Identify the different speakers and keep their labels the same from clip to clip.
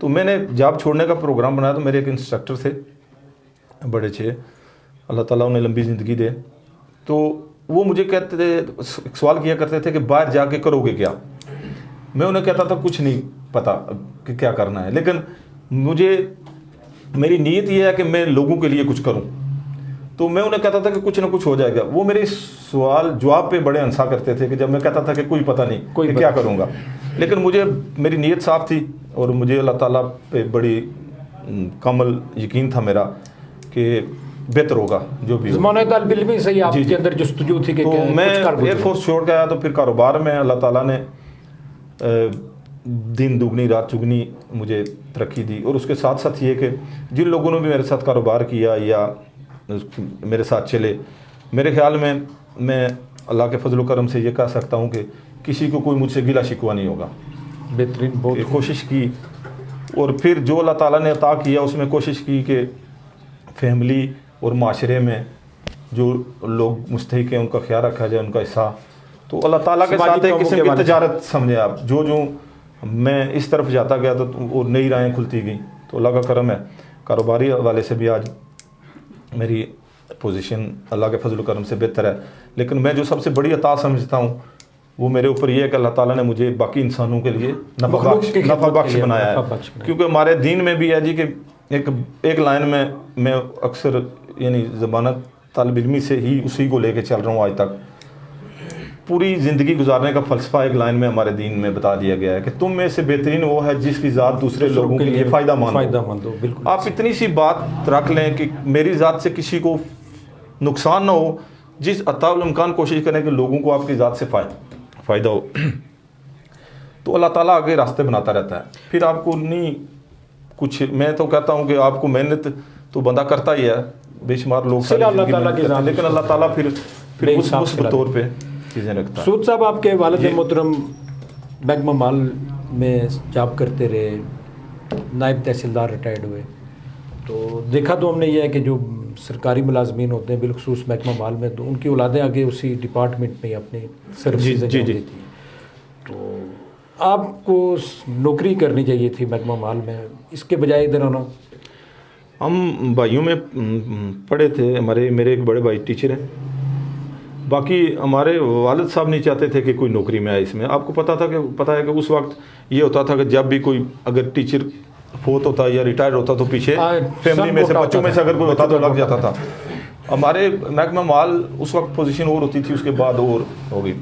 Speaker 1: تو میں نے جاب چھوڑنے کا پروگرام بنایا تو میرے ایک انسٹرکٹر تھے بڑے اچھے, اللہ تعالیٰ انہیں لمبی زندگی دے. تو وہ مجھے کہتے تھے, سوال کیا کرتے تھے کہ باہر جا کے کرو گے کیا. میں انہیں کہتا تھا کچھ نہیں پتہ کہ کیا کرنا ہے, لیکن مجھے میری نیت یہ ہے کہ میں لوگوں کے لیے کچھ کروں. تو میں انہیں کہتا تھا کہ کچھ نہ کچھ ہو جائے گا. وہ میرے سوال جواب پہ بڑے ہنسا کرتے تھے کہ جب میں کہتا تھا کہ کوئی پتہ نہیں کہ کیا کروں گا, لیکن مجھے میری نیت صاف تھی اور مجھے اللہ تعالیٰ پہ بڑی کامل یقین تھا میرا کہ بہتر ہوگا جو بھی.
Speaker 2: زمانہ طالب علمی سے ہی آپ کے اندر جستجو تھی کہ
Speaker 1: تو میں ایئر فورس چھوڑ کے آیا تو پھر کاروبار میں اللہ تعالیٰ نے دن دگنی رات چگنی مجھے ترقی دی. اور اس کے ساتھ ساتھ یہ کہ جن لوگوں نے بھی میرے ساتھ کاروبار کیا یا میرے ساتھ چلے, میرے خیال میں اللہ کے فضل و کرم سے یہ کہہ سکتا ہوں کہ کسی کو کوئی مجھ سے گلہ شکوہ نہیں ہوگا.
Speaker 2: بہترین بہت
Speaker 1: کوشش کی, اور پھر جو اللہ تعالیٰ نے عطا کیا اس میں کوشش کی کہ فیملی اور معاشرے میں جو لوگ مستحق ہیں ان کا خیال رکھا جائے, ان کا حصہ. تو اللہ تعالیٰ کے ساتھ ایک قسم کی تجارت سمجھے آپ. جو میں اس طرف جاتا گیا تو وہ نئی راہیں کھلتی گئیں. تو اللہ کا کرم ہے, کاروباری حوالے سے بھی آج میری پوزیشن اللہ کے فضل و کرم سے بہتر ہے. لیکن میں جو سب سے بڑی عطا سمجھتا ہوں وہ میرے اوپر یہ ہے کہ اللہ تعالیٰ نے مجھے باقی انسانوں کے لیے نفع بخش بنایا ہے. کیونکہ ہمارے دین میں بھی ہے جی کہ ایک لائن میں اکثر یعنی زمانہ طالب علمی سے ہی اسی کو لے کے چل رہا ہوں آج تک. پوری زندگی گزارنے کا فلسفہ ایک لائن میں ہمارے دین میں بتا دیا گیا ہے کہ تم میں سے بہترین وہ ہے جس کی ذات دوسرے لوگوں کے لیے فائدہ مند ہو. بالکل آپ اتنی سی بات رکھ لیں کہ میری ذات سے کسی کو نقصان نہ ہو, جس عطا الامکان کوشش کریں کہ لوگوں کو آپ کی ذات سے فائدہ ہو. تو اللہ تعالیٰ آگے راستے بناتا رہتا ہے. پھر آپ کو نہیں کچھ, میں تو کہتا ہوں کہ آپ کو محنت تو بندہ کرتا ہی ہے, بے شمار لوگ, لیکن اللہ تعالیٰ پھر اس طور پہ چیزیں رکھتا ہے.
Speaker 2: سود صاحب آپ کے والد محترم محکمہ مال میں جاب کرتے رہے, نائب تحصیلدار ریٹائرڈ ہوئے. تو دیکھا تو ہم نے یہ ہے کہ جو سرکاری ملازمین ہوتے ہیں بالخصوص محکمہ مال میں, تو ان کی اولادیں آگے اسی ڈپارٹمنٹ میں اپنی سروسز دیتی ہیں. تو آپ کو نوکری کرنی چاہیے تھی محکمہ مال میں, اس کے بجائے ادھر آنا.
Speaker 1: ہم بھائیوں میں پڑھے تھے, میرے ایک بڑے بھائی ٹیچر ہیں, باقی ہمارے والد صاحب نہیں چاہتے تھے کہ کوئی نوکری میں آئے. اس میں آپ کو پتہ ہے کہ اس وقت یہ ہوتا تھا کہ جب بھی کوئی اگر ٹیچر فوت ہوتا یا ریٹائر ہوتا تو پیچھے فیملی میں سے بچوں میں سے اگر کوئی ہوتا تو لگ جاتا تھا. ہمارے محکمہ مال اس وقت پوزیشن اور ہوتی تھی, اس کے بعد اور ہو گئی.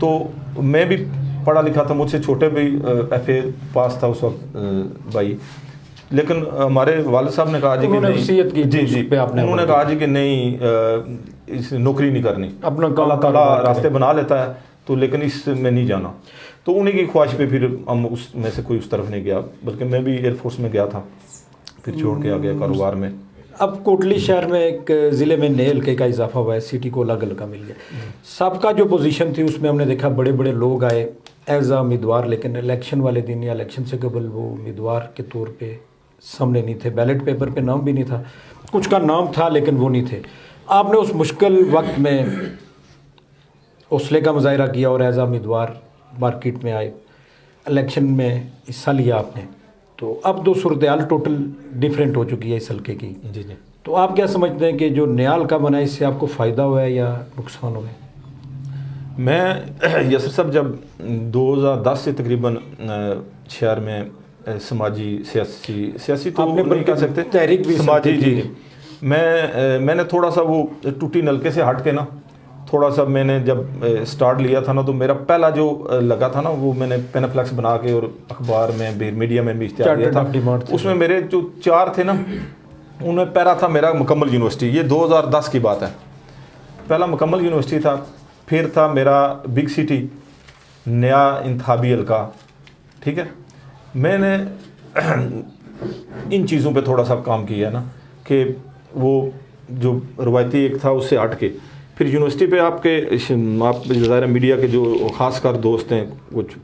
Speaker 1: تو میں بھی پڑھا لکھا تھا, مجھ سے چھوٹے بھی ایف اے پاس تھا اس وقت بھائی, لیکن ہمارے والد صاحب نے کہا جی کہ انہوں نے کہا جی کہ نہیں, اس نوکری نہیں کرنی, اللہ تعالیٰ راستے بنا لیتا ہے تو, لیکن اس میں نہیں جانا. تو انہیں کی خواہش پہ پھر ہم اس میں سے کوئی اس طرف نہیں گیا, بلکہ میں بھی ایئر فورس میں گیا تھا, پھر چھوڑ کے آ گیا کاروبار میں.
Speaker 2: اب کوٹلی شہر میں ایک ضلع میں نئے حلقے کا اضافہ ہوا ہے, سٹی کو الگ حلقہ مل گیا. سابقہ جو پوزیشن تھی اس میں ہم نے دیکھا بڑے بڑے لوگ آئے ایز اے امیدوار, لیکن الیکشن والے دن یا الیکشن سے قبل وہ امیدوار کے طور پہ سامنے نہیں تھے, بیلٹ پیپر پہ نام بھی نہیں تھا, کچھ کا نام تھا لیکن وہ نہیں تھے. آپ نے اس مشکل وقت میں حوصلے کا مظاہرہ کیا اور ایز اے امیدوار مارکیٹ میں آئے, الیکشن میں حصہ لیا آپ نے. تو اب تو صورتحال ٹوٹل ڈیفرنٹ ہو چکی ہے اس حلقے کی.
Speaker 1: جی.
Speaker 2: تو آپ کیا سمجھتے ہیں کہ جو نیا حلقہ بنا ہے اس سے آپ کو فائدہ ہوا ہے یا نقصان ہوا ہے؟
Speaker 1: میں یسر صاحب جب 2010 سے تقریباً شہر میں سماجی سیاسی تو نہیں کہہ سکتے,
Speaker 2: تحریک بھی
Speaker 1: سماجی, جی میں نے تھوڑا سا وہ ٹوٹی نلکے سے ہٹ کے نا تھوڑا سا میں نے جب سٹارٹ لیا تھا نا, تو میرا پہلا جو لگا تھا نا وہ میں نے پینفلیکس بنا کے اور اخبار میں میڈیا میں بھی اشتہار دیا تھا. اس میں میرے جو 4 تھے نا ان میں پہلا تھا میرا مکمل یونیورسٹی, یہ 2010 کی بات ہے, پہلا مکمل یونیورسٹی تھا. پھر تھا میرا بگ سٹی نیا انتخابی حلقہ. ٹھیک ہے, میں نے ان چیزوں پہ تھوڑا سا کام کیا ہے نا کہ وہ جو روایتی ایک تھا اس سے ہٹ کے پھر یونیورسٹی پہ آپ ظاہر میڈیا کے جو خاص کر دوست ہیں کچھ,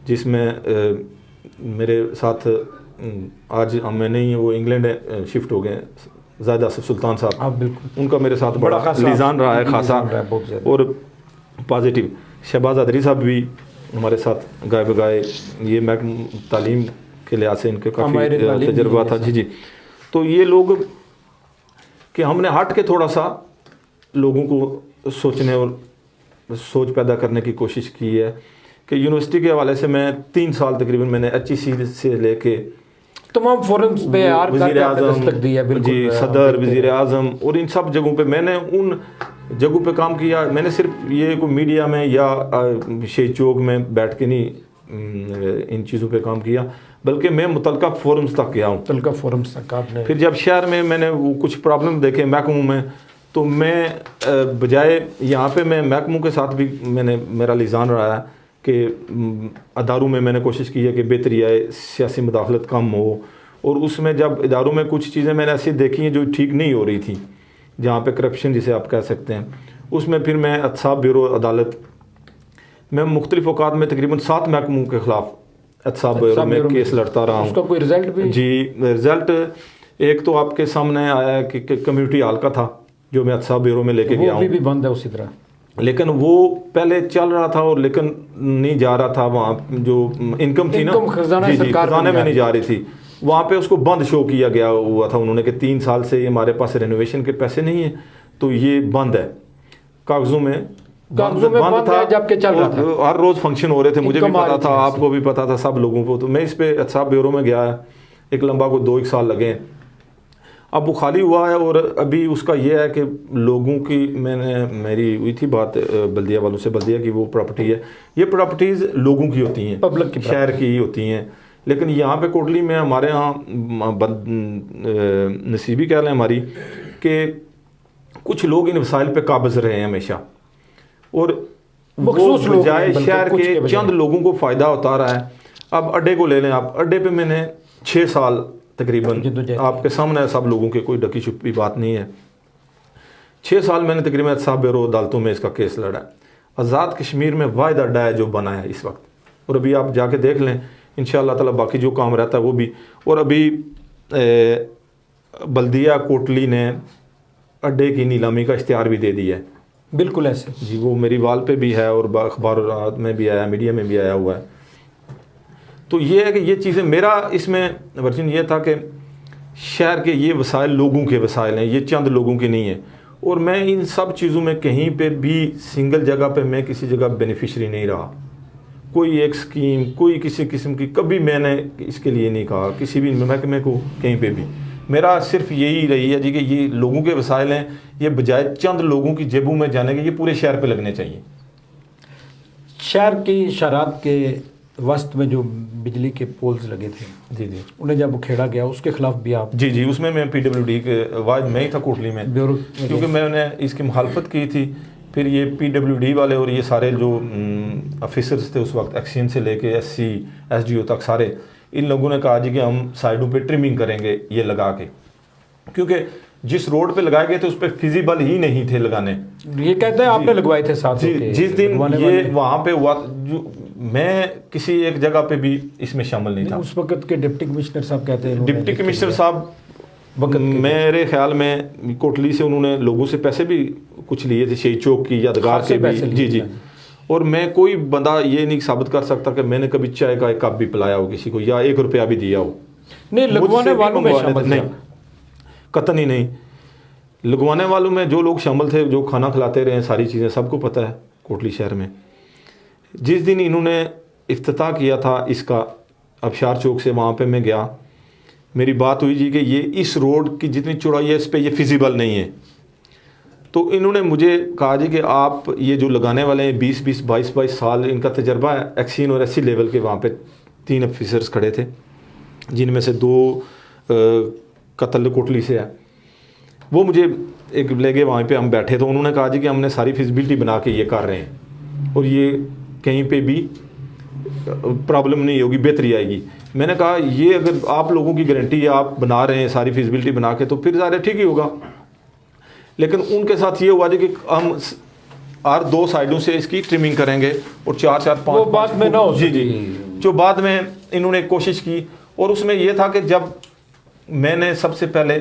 Speaker 1: جس میں میرے ساتھ آج میں نہیں وہ انگلینڈ شفٹ ہو گئے, زاہد آصف سلطان صاحب, ان کا میرے ساتھ بڑا لیزان رہا ہے خاصا اور پازیٹیو. شہباز ادری صاحب بھی ہمارے ساتھ گائے بگائے, یہ محکمہ تعلیم کے لحاظ سے ان کے
Speaker 2: ہمارے
Speaker 1: کافی
Speaker 2: تعلیم
Speaker 1: تجربہ
Speaker 2: بھی
Speaker 1: تھا.
Speaker 2: ہے
Speaker 1: جی جی. تو یہ لوگ کہ ہم نے ہٹ کے تھوڑا سا لوگوں کو سوچنے اور سوچ پیدا کرنے کی کوشش کی ہے کہ یونیورسٹی کے حوالے سے میں 3 سال تقریباً میں نے HEC سے لے کے
Speaker 2: تمام فورمز پہ ہر
Speaker 1: وزیر اعظم
Speaker 2: دستک دی ہے. بالکل
Speaker 1: جی صدر وزیر اعظم اور ان سب جگہوں پہ میں نے ان جگہوں پہ کام کیا. میں نے صرف یہ کوئی میڈیا میں یا شہید چوک میں بیٹھ کے نہیں ان چیزوں پہ کام کیا بلکہ میں متعلقہ فورمز تک گیا ہوں.
Speaker 2: متعلقہ فورمز تک آپ نے
Speaker 1: پھر جب شہر میں نے وہ کچھ پرابلم دیکھے محکموں میں تو میں بجائے یہاں پہ میں محکموں کے ساتھ بھی میں نے میرا لسان رہا ہے کہ اداروں میں نے کوشش کی ہے کہ بہتری آئے, سیاسی مداخلت کم ہو. اور اس میں جب اداروں میں کچھ چیزیں میں نے ایسی دیکھی ہیں جو ٹھیک نہیں ہو رہی تھی جہاں پہ کرپشن جسے آپ کہہ سکتے ہیں, اس میں پھر میں احتساب بیورو عدالت میں مختلف اوقات میں تقریباً 7 محکموں کے خلاف احتساب بیورو میں کیس لڑتا رہا ہوں.
Speaker 2: اس کا کوئی رزلٹ بھی؟
Speaker 1: جی رزلٹ ایک تو آپ کے سامنے آیا ہے کہ کمیونٹی ہال کا تھا جو میں احتساب بیورو میں لے کے گیا ہوں.
Speaker 2: وہ بھی بند ہے اسی طرح,
Speaker 1: لیکن وہ پہلے چل رہا تھا اور لیکن نہیں جا رہا تھا. وہاں جو انکم تھی نا خزانے میں نہیں جا رھی تھی, وہاں پہ اس کو بند شو کیا گیا ہوا تھا انہوں نے کہ 3 سال سے ہمارے پاس رینوویشن کے پیسے نہیں ہیں تو یہ بند ہے. کاغذوں میں بند تھا
Speaker 2: جبکہ چل رہا تھا,
Speaker 1: ہر روز فنکشن ہو رہے تھے, مجھے بھی پتا تھا, آپ کو بھی پتا تھا, سب لوگوں کو. تو میں اس پہ احتساب بیورو میں گیا ہے, ایک لمبا کو 2-1 سال لگے ہیں. اب وہ خالی ہوا ہے اور ابھی اس کا یہ ہے کہ لوگوں کی میری ہوئی تھی بات بلدیہ والوں سے, بلدیہ کی وہ پراپرٹی ہے, یہ پراپرٹیز لوگوں کی ہوتی ہیں,
Speaker 2: پبلک کی,
Speaker 1: شہر کی ہی ہوتی ہیں. لیکن یہاں پہ کوٹلی میں ہمارے ہاں نصیبی کہہ لیں ہماری کہ کچھ لوگ ان وسائل پہ قابض رہے ہیں ہمیشہ, اور وہ بجائے شہر کے چند لوگوں کو فائدہ ہوتا رہا ہے. اب اڈے کو لے لیں آپ, اڈے پہ میں نے 6 سال تقریباً, آپ کے سامنے سب لوگوں کے کوئی ڈکی چھپی بات نہیں ہے, 6 سال میں نے تقریباً احتساب بیورو عدالتوں میں اس کا کیس لڑا ہے. آزاد کشمیر میں واحد اڈا ہے جو بنا ہے اس وقت, اور ابھی آپ جا کے دیکھ لیں انشاءاللہ تعالی باقی جو کام رہتا ہے وہ بھی. اور ابھی بلدیہ کوٹلی نے اڈے کی نیلامی کا اشتہار بھی دے دیا ہے.
Speaker 2: بالکل ایسے
Speaker 1: جی, وہ میری وال پہ بھی ہے اور اخبارات میں بھی آیا, میڈیا میں بھی آیا ہوا ہے. تو یہ ہے کہ یہ چیزیں, میرا اس میں ورژن یہ تھا کہ شہر کے یہ وسائل لوگوں کے وسائل ہیں, یہ چند لوگوں کے نہیں ہیں. اور میں ان سب چیزوں میں کہیں پہ بھی سنگل جگہ پہ میں کسی جگہ بینیفیشری نہیں رہا. کوئی ایک سکیم, کوئی کسی قسم کی کبھی میں نے اس کے لیے نہیں کہا کسی بھی محکمے کو کہیں پہ بھی. میرا صرف یہی رہی ہے جی کہ یہ لوگوں کے وسائل ہیں, یہ بجائے چند لوگوں کی جیبوں میں جانے کے یہ پورے شہر پہ لگنے چاہیے.
Speaker 2: شہر کی شرائط کے وسط میں جو بجلی کے پولز لگے تھے,
Speaker 1: جی جی,
Speaker 2: انہیں جب اکھیڑا گیا اس کے خلاف بھی آپ؟
Speaker 1: جی جی, اس میں PWD کے واحد میں ہی تھا کوٹلی میں, کیونکہ میں نے اس کی مخالفت کی تھی. پھر یہ PWD والے اور یہ سارے جو آفیسرز تھے اس وقت, ایکسچینج سے لے کے SC SDO تک سارے, ان لوگوں نے کہا جی کہ ہم سائڈوں پہ ٹرمنگ کریں گے یہ لگا کے, کیونکہ جس روڈ پہ لگائے گئے تھے اس پہ فیزیبل ہی نہیں تھے لگانے.
Speaker 2: یہ کہتے ہیں آپ نے لگوائے تھے ساتھ,
Speaker 1: جس دن یہ وہاں پہ ہوا میں کسی ایک جگہ پہ بھی اس میں شامل نہیں تھا.
Speaker 2: اس وقت کے ڈپٹی کمشنر صاحب کہتے ہیں,
Speaker 1: ڈپٹی کمشنر صاحب میرے خیال میں کوٹلی سے انہوں نے لوگوں سے پیسے بھی کچھ لیے تھے, شہید چوک کی یادگار کے بھی. جی جی, اور میں کوئی بندہ یہ نہیں ثابت کر سکتا کہ میں نے کبھی چائے کا ایک کپ بھی پلایا ہو کسی کو یا 1 روپیہ بھی دیا ہو.
Speaker 2: نہیں, لگوانے والوں میں شامل
Speaker 1: نہیں, قطعی نہیں. لگوانے والوں میں جو لوگ شامل تھے, جو کھانا کھلاتے رہے, ساری چیزیں سب کو پتہ ہے کوٹلی شہر میں. جس دن انہوں نے افتتاح کیا تھا اس کا ابشار چوک سے, وہاں پہ میں گیا, میری بات ہوئی جی کہ یہ اس روڈ کی جتنی چوڑائی ہے اس پہ یہ فیزیبل نہیں ہے. تو انہوں نے مجھے کہا جی کہ آپ یہ جو لگانے والے ہیں 20-20 22-22 سال ان کا تجربہ ہے, ایکسین اور SC لیول کے. وہاں پہ 3 آفیسرز کھڑے تھے جن میں سے 2 قتل کوٹلی سے ہے. وہ مجھے ایک لے گئے, وہاں پہ ہم بیٹھے تو انہوں نے کہا جی کہ ہم نے ساری فیزیبلٹی بنا کے یہ کر رہے ہیں اور یہ کہیں پہ بھی پرابلم نہیں ہوگی, بہتری آئے گی. میں نے کہا یہ اگر آپ لوگوں کی گارنٹی ہے, آپ بنا رہے ہیں ساری فیزیبلٹی بنا کے, تو پھر ظاہر ٹھیک ہی ہوگا. لیکن ان کے ساتھ یہ ہوا جی کہ ہم ہر 2 سائڈوں سے اس کی ٹرمنگ کریں گے اور 4-4-5
Speaker 2: وہ بعد میں نہ ہو.
Speaker 1: جی جی, جو بعد میں انہوں نے کوشش کی. اور اس میں یہ تھا کہ جب میں نے سب سے پہلے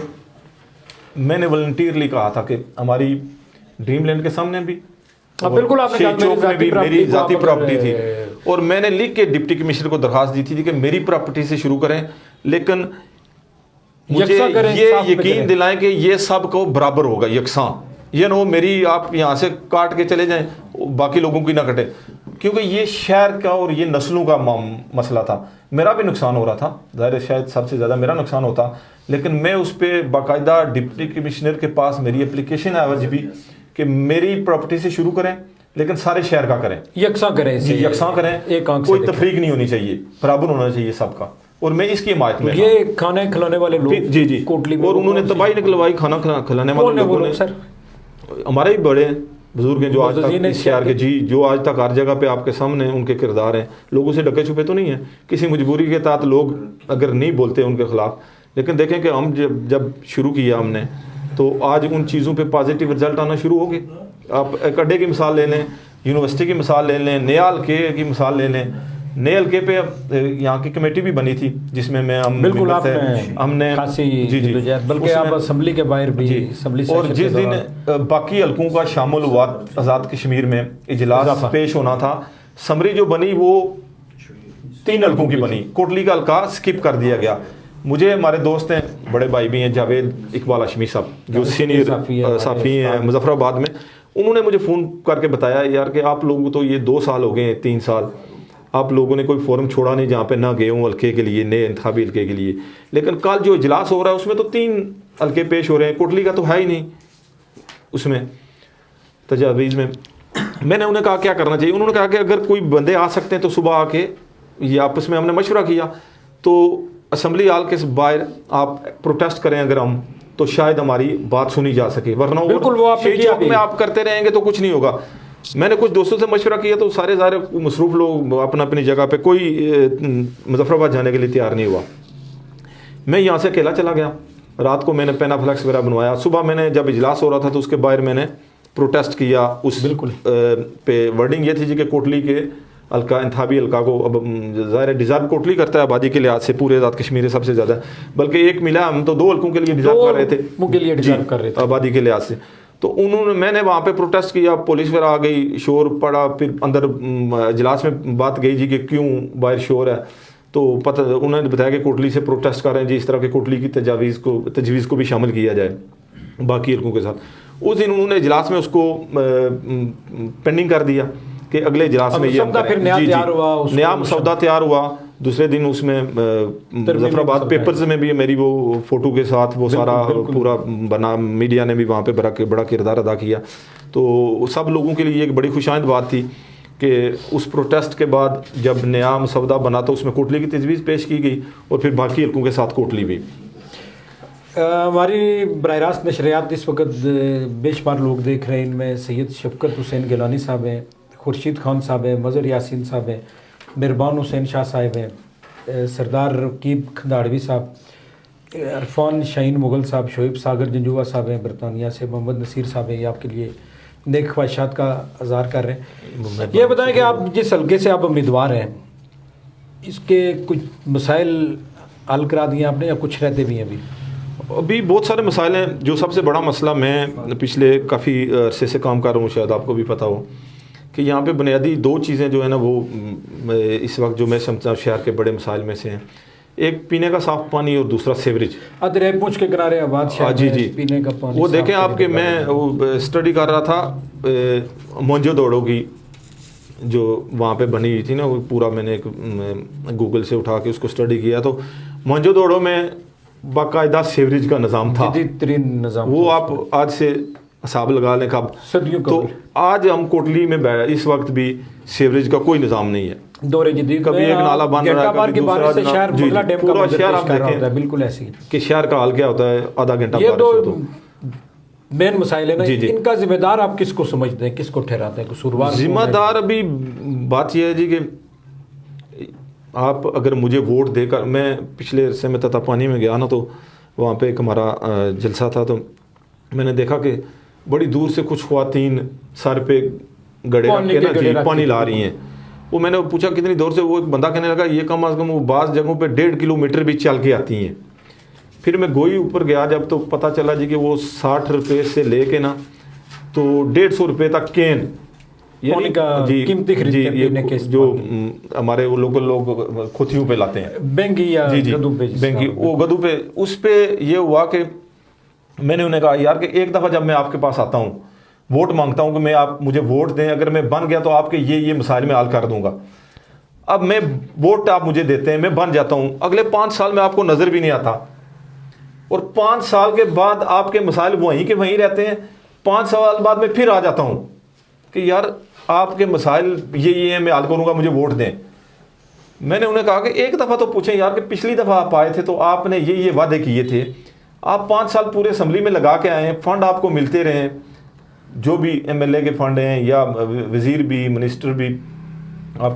Speaker 1: میں نے والنٹیئرلی کہا تھا کہ ہماری ڈریم لینڈ کے سامنے بھی
Speaker 2: بالکل آپ نے
Speaker 1: چوک میں بھی میری ذاتی پراپرٹی تھی, اور میں نے لکھ کے ڈپٹی کمشنر کو درخواست دی تھی کہ میری پراپرٹی سے شروع کریں، لیکن مجھے یہ یقین دلائیں کہ یہ سب کو برابر ہوگا، یکساں، یہ نہ ہو میری آپ یہاں سے کاٹ کے چلے جائیں باقی لوگوں کی نہ کٹے، کیونکہ یہ شہر کا اور یہ نسلوں کا مسئلہ تھا. میرا بھی نقصان ہو رہا تھا، ظاہر شاید سب سے زیادہ میرا نقصان ہوتا، لیکن میں اس پہ باقاعدہ ڈپٹی کمشنر کے پاس میری اپلیکیشن ہے آج بھی کہ میری پراپرٹی سے شروع کریں لیکن سارے شہر کا کریں،
Speaker 2: یکساں کریں،
Speaker 1: یکساں کریں، کوئی تفریق نہیں ہونی چاہیے، برابر ہونا چاہیے سب کا. اور میں اس کی حمایت میں،
Speaker 2: یہ کھانے کھلانے والے لوگ
Speaker 1: جی کوٹلی میں، اور انہوں نے تباہی نکلوائی کھانا کھلانے والے لوگوں نے. ہمارے ہی بڑے بزرگ ہیں جو آج تک شہر کے، جی جو آج تک ہر جگہ پہ آپ کے سامنے ان کے کردار ہیں، لوگوں سے ڈکے چھپے تو نہیں ہیں، کسی مجبوری کے تحت لوگ اگر نہیں بولتے ان کے خلاف. لیکن دیکھیں کہ ہم جب شروع کیا ہم نے تو آج ان چیزوں پہ پازیٹیو رزلٹ آنا شروع ہو گئے. آپ ایک اڈے کی مثال لے لیں، یونیورسٹی کی مثال لے لیں، نیا حلقے کی مثال لے لیں. نئے حلقے پہ یہاں کی کمیٹی بھی بنی تھی جس میں
Speaker 2: بالکل
Speaker 1: ہم نے
Speaker 2: جی بلکہ آپ اسمبلی کے باہر بھی،
Speaker 1: اور جس دن باقی حلقوں کا شامل ہوا آزاد کشمیر میں اجلاس پیش ہونا تھا، سمری جو بنی وہ 3 حلقوں کی بنی، کوٹلی کا حلقہ سکپ کر دیا گیا. مجھے ہمارے دوست ہیں، بڑے بھائی بھی ہیں، جاوید اقبال ہاشمی صاحب جو سینئر صحافی ہیں مظفر آباد میں، انہوں نے مجھے فون کر کے بتایا یار کہ آپ لوگوں تو یہ 2 سال ہو گئے ہیں، 3 سال آپ لوگوں نے کوئی فورم چھوڑا نہیں جہاں پہ نہ گئے ہوں حلقے کے لیے، نئے انتخابی حلقے کے لیے، لیکن کل جو اجلاس ہو رہا ہے اس میں تو 3 حلقے پیش ہو رہے ہیں، کوٹلی کا تو ہے ہی نہیں اس میں تجاویز میں. میں نے انہیں کہا کیا کرنا چاہیے، انہوں نے کہا کہ اگر کوئی بندے آ سکتے ہیں تو صبح آ کے، یہ آپس میں ہم نے مشورہ کیا تو اسمبلی ہال کے باہر آپ پروٹیسٹ کریں اگر ہم، تو شاید ہماری بات سنی جا سکے، ورنہ چوک میں آپ کرتے رہیں گے تو کچھ نہیں ہوگا. میں نے کچھ دوستوں سے مشورہ کیا تو سارے مصروف لوگ اپنا اپنی جگہ پہ، کوئی مظفر آباد جانے کے لیے تیار نہیں ہوا. میں یہاں سے اکیلا چلا گیا، رات کو میں نے پینا فلیکس وغیرہ بنوایا، صبح میں نے جب اجلاس ہو رہا تھا تو اس کے باہر میں نے پروٹیسٹ کیا. اس پہ ورڈنگ یہ تھی جی کہ کوٹلی کے حلقہ انتخابی حلقہ کو، اب ظاہر ڈیزرو کوٹلی کرتا ہے آبادی کے لحاظ سے پورے آزاد کشمیر سب سے زیادہ، بلکہ ایک ملا، ہم تو 2 حلقوں کے لیے ڈیزرو کر رہے تھے آبادی کے لحاظ سے. تو میں نے وہاں پہ پروٹیسٹ کیا، پولیس وغیرہ آ گئی، شور پڑا، پھر اندر اجلاس میں بات گئی جی کہ کیوں باہر شور ہے، تو پتہ انہوں نے بتایا کہ کوٹلی سے پروٹیسٹ کر رہے ہیں جی، اس طرح کے کوٹلی کی تجویز کو بھی شامل کیا جائے باقی حلقوں کے ساتھ. اس دن انہوں نے اجلاس میں اس کو پینڈنگ کر دیا کہ اگلے اجلاس میں یہ نیا مسودہ تیار ہوا. دوسرے دن اس میں مظفر آباد پیپرز میں بھی میری وہ فوٹو کے ساتھ وہ سارا پورا بنا، میڈیا نے بھی وہاں پہ بڑا کردار ادا کیا. تو سب لوگوں کے لیے ایک بڑی خوشائند بات تھی کہ اس پروٹیسٹ کے بعد جب نیا مسودہ بنا تو اس میں کوٹلی کی تجویز پیش کی گئی اور پھر باقی حلقوں کے ساتھ کوٹلی بھی.
Speaker 2: ہماری براہ راست نشریات اس وقت بے شمار لوگ دیکھ رہے ہیں، ان میں سید شفقت حسین گیلانی صاحب ہیں، خورشید خان صاحب ہیں، مظہر یاسین صاحب ہیں، مہربان حسین شاہ صاحب ہیں، سردار رقیب کھنداڑوی صاحب، عرفان شاہین مغل صاحب، شعیب ساگر جنجوہ صاحب ہیں برطانیہ سے، محمد نصیر صاحب ہیں، یہ آپ کے لیے نیک خواہشات کا اظہار کر رہے ہیں. یہ بتائیں کہ آپ جس حلقے سے آپ امیدوار ہیں اس کے کچھ مسائل حل کرا دیے آپ نے یا کچھ رہتے بھی ہیں
Speaker 1: ابھی بہت سارے مسائل ہیں. جو سب سے بڑا مسئلہ، میں پچھلے کافی عرصے سے کام کر رہا ہوں، شاید آپ کو بھی پتہ ہو کہ یہاں پہ بنیادی 2 چیزیں جو ہے نا وہ اس وقت جو میں سمجھتا ہوں شہر کے بڑے مسائل میں سے ہیں. ایک پینے کا صاف پانی اور دوسرا سیوریج.
Speaker 2: ادریب پونچھ کے کنارے آباد شہر
Speaker 1: جی
Speaker 2: پینے کا پانی
Speaker 1: وہ دیکھیں آپ کہ میں اسٹڈی کر رہا تھا مونجو دوڑو کی جو وہاں پہ بنی ہوئی تھی نا، وہ پورا میں نے ایک گوگل سے اٹھا کے اس کو اسٹڈی کیا تو مونجو دوڑو میں باقاعدہ سیوریج کا نظام تھا،
Speaker 2: جدید ترین نظام.
Speaker 1: وہ آپ آج سے حساب لگا لیں کب
Speaker 2: صدیوں
Speaker 1: تو آج ہم کوٹلی میں اس وقت بھی سیوریج کا کوئی نظام نہیں ہے.
Speaker 2: دور جدید
Speaker 1: کبھی ایک نالا بن رہا ہے، کبھی دوسرا، پورا شہر آپ دیکھیں
Speaker 2: بالکل ایسی
Speaker 1: کہ شہر کا حال کیا ہوتا ہے آدھا گھنٹہ
Speaker 2: یہ
Speaker 1: بارش ہو تو.
Speaker 2: مین مسائل ہیں نا، ان کا ذمہ دار آپ کس کو سمجھتے ہیں، کس کو ٹھہراتے ہیں قصوروار؟
Speaker 1: ذمہ دار ابھی بات یہ ہے جی کہ آپ اگر مجھے ووٹ دے کر، میں پچھلے عرصے میں تتاپانی میں گیا نا تو وہاں پہ ایک ہمارا جلسہ تھا تو میں نے دیکھا کہ بڑی دور سے کچھ خواتین سر پہ گڑے رکھ کے نا جی پانی لا رہی ہیں. وہ میں نے پوچھا کتنی دور سے، وہ ایک بندہ کہنے لگا یہ کم از کم وہ بعض جگہوں پہ 1.5 کلومیٹر بھی چل کے آتی ہیں. پھر میں گوئی اوپر گیا جب تو پتہ چلا جی کہ وہ 60 روپے سے لے کے نا تو 150 روپے تک کین
Speaker 2: پانی کا قیمتی خریدتے پینے کے
Speaker 1: جو ہمارے وہ لوگ کھوتیوں پہ لاتے ہیں،
Speaker 2: بینگی یا گدو پہ،
Speaker 1: بینگی وہ گدو پہ، اس پہ یہ ہوا کہ میں نے انہیں کہا یار کہ ایک دفعہ جب میں آپ کے پاس آتا ہوں ووٹ مانگتا ہوں کہ میں آپ مجھے ووٹ دیں، اگر میں بن گیا تو آپ کے یہ مسائل میں حل کر دوں گا، اب میں ووٹ آپ مجھے دیتے ہیں، میں بن جاتا ہوں، اگلے 5 سال میں آپ کو نظر بھی نہیں آتا، اور 5 سال کے بعد آپ کے مسائل وہیں کے وہیں رہتے ہیں، 5 سال بعد میں پھر آ جاتا ہوں کہ یار آپ کے مسائل یہ ہیں، میں حل کروں گا، مجھے ووٹ دیں۔ میں نے انہیں کہا کہ ایک دفعہ تو پوچھیں یار کہ پچھلی دفعہ آپ آئے تھے تو آپ نے یہ وعدے کیے تھے، آپ 5 سال پورے اسمبلی میں لگا کے آئے ہیں، فنڈ آپ کو ملتے رہے، جو بھی ایم ایل اے کے فنڈ ہیں یا وزیر بھی، منسٹر بھی، آپ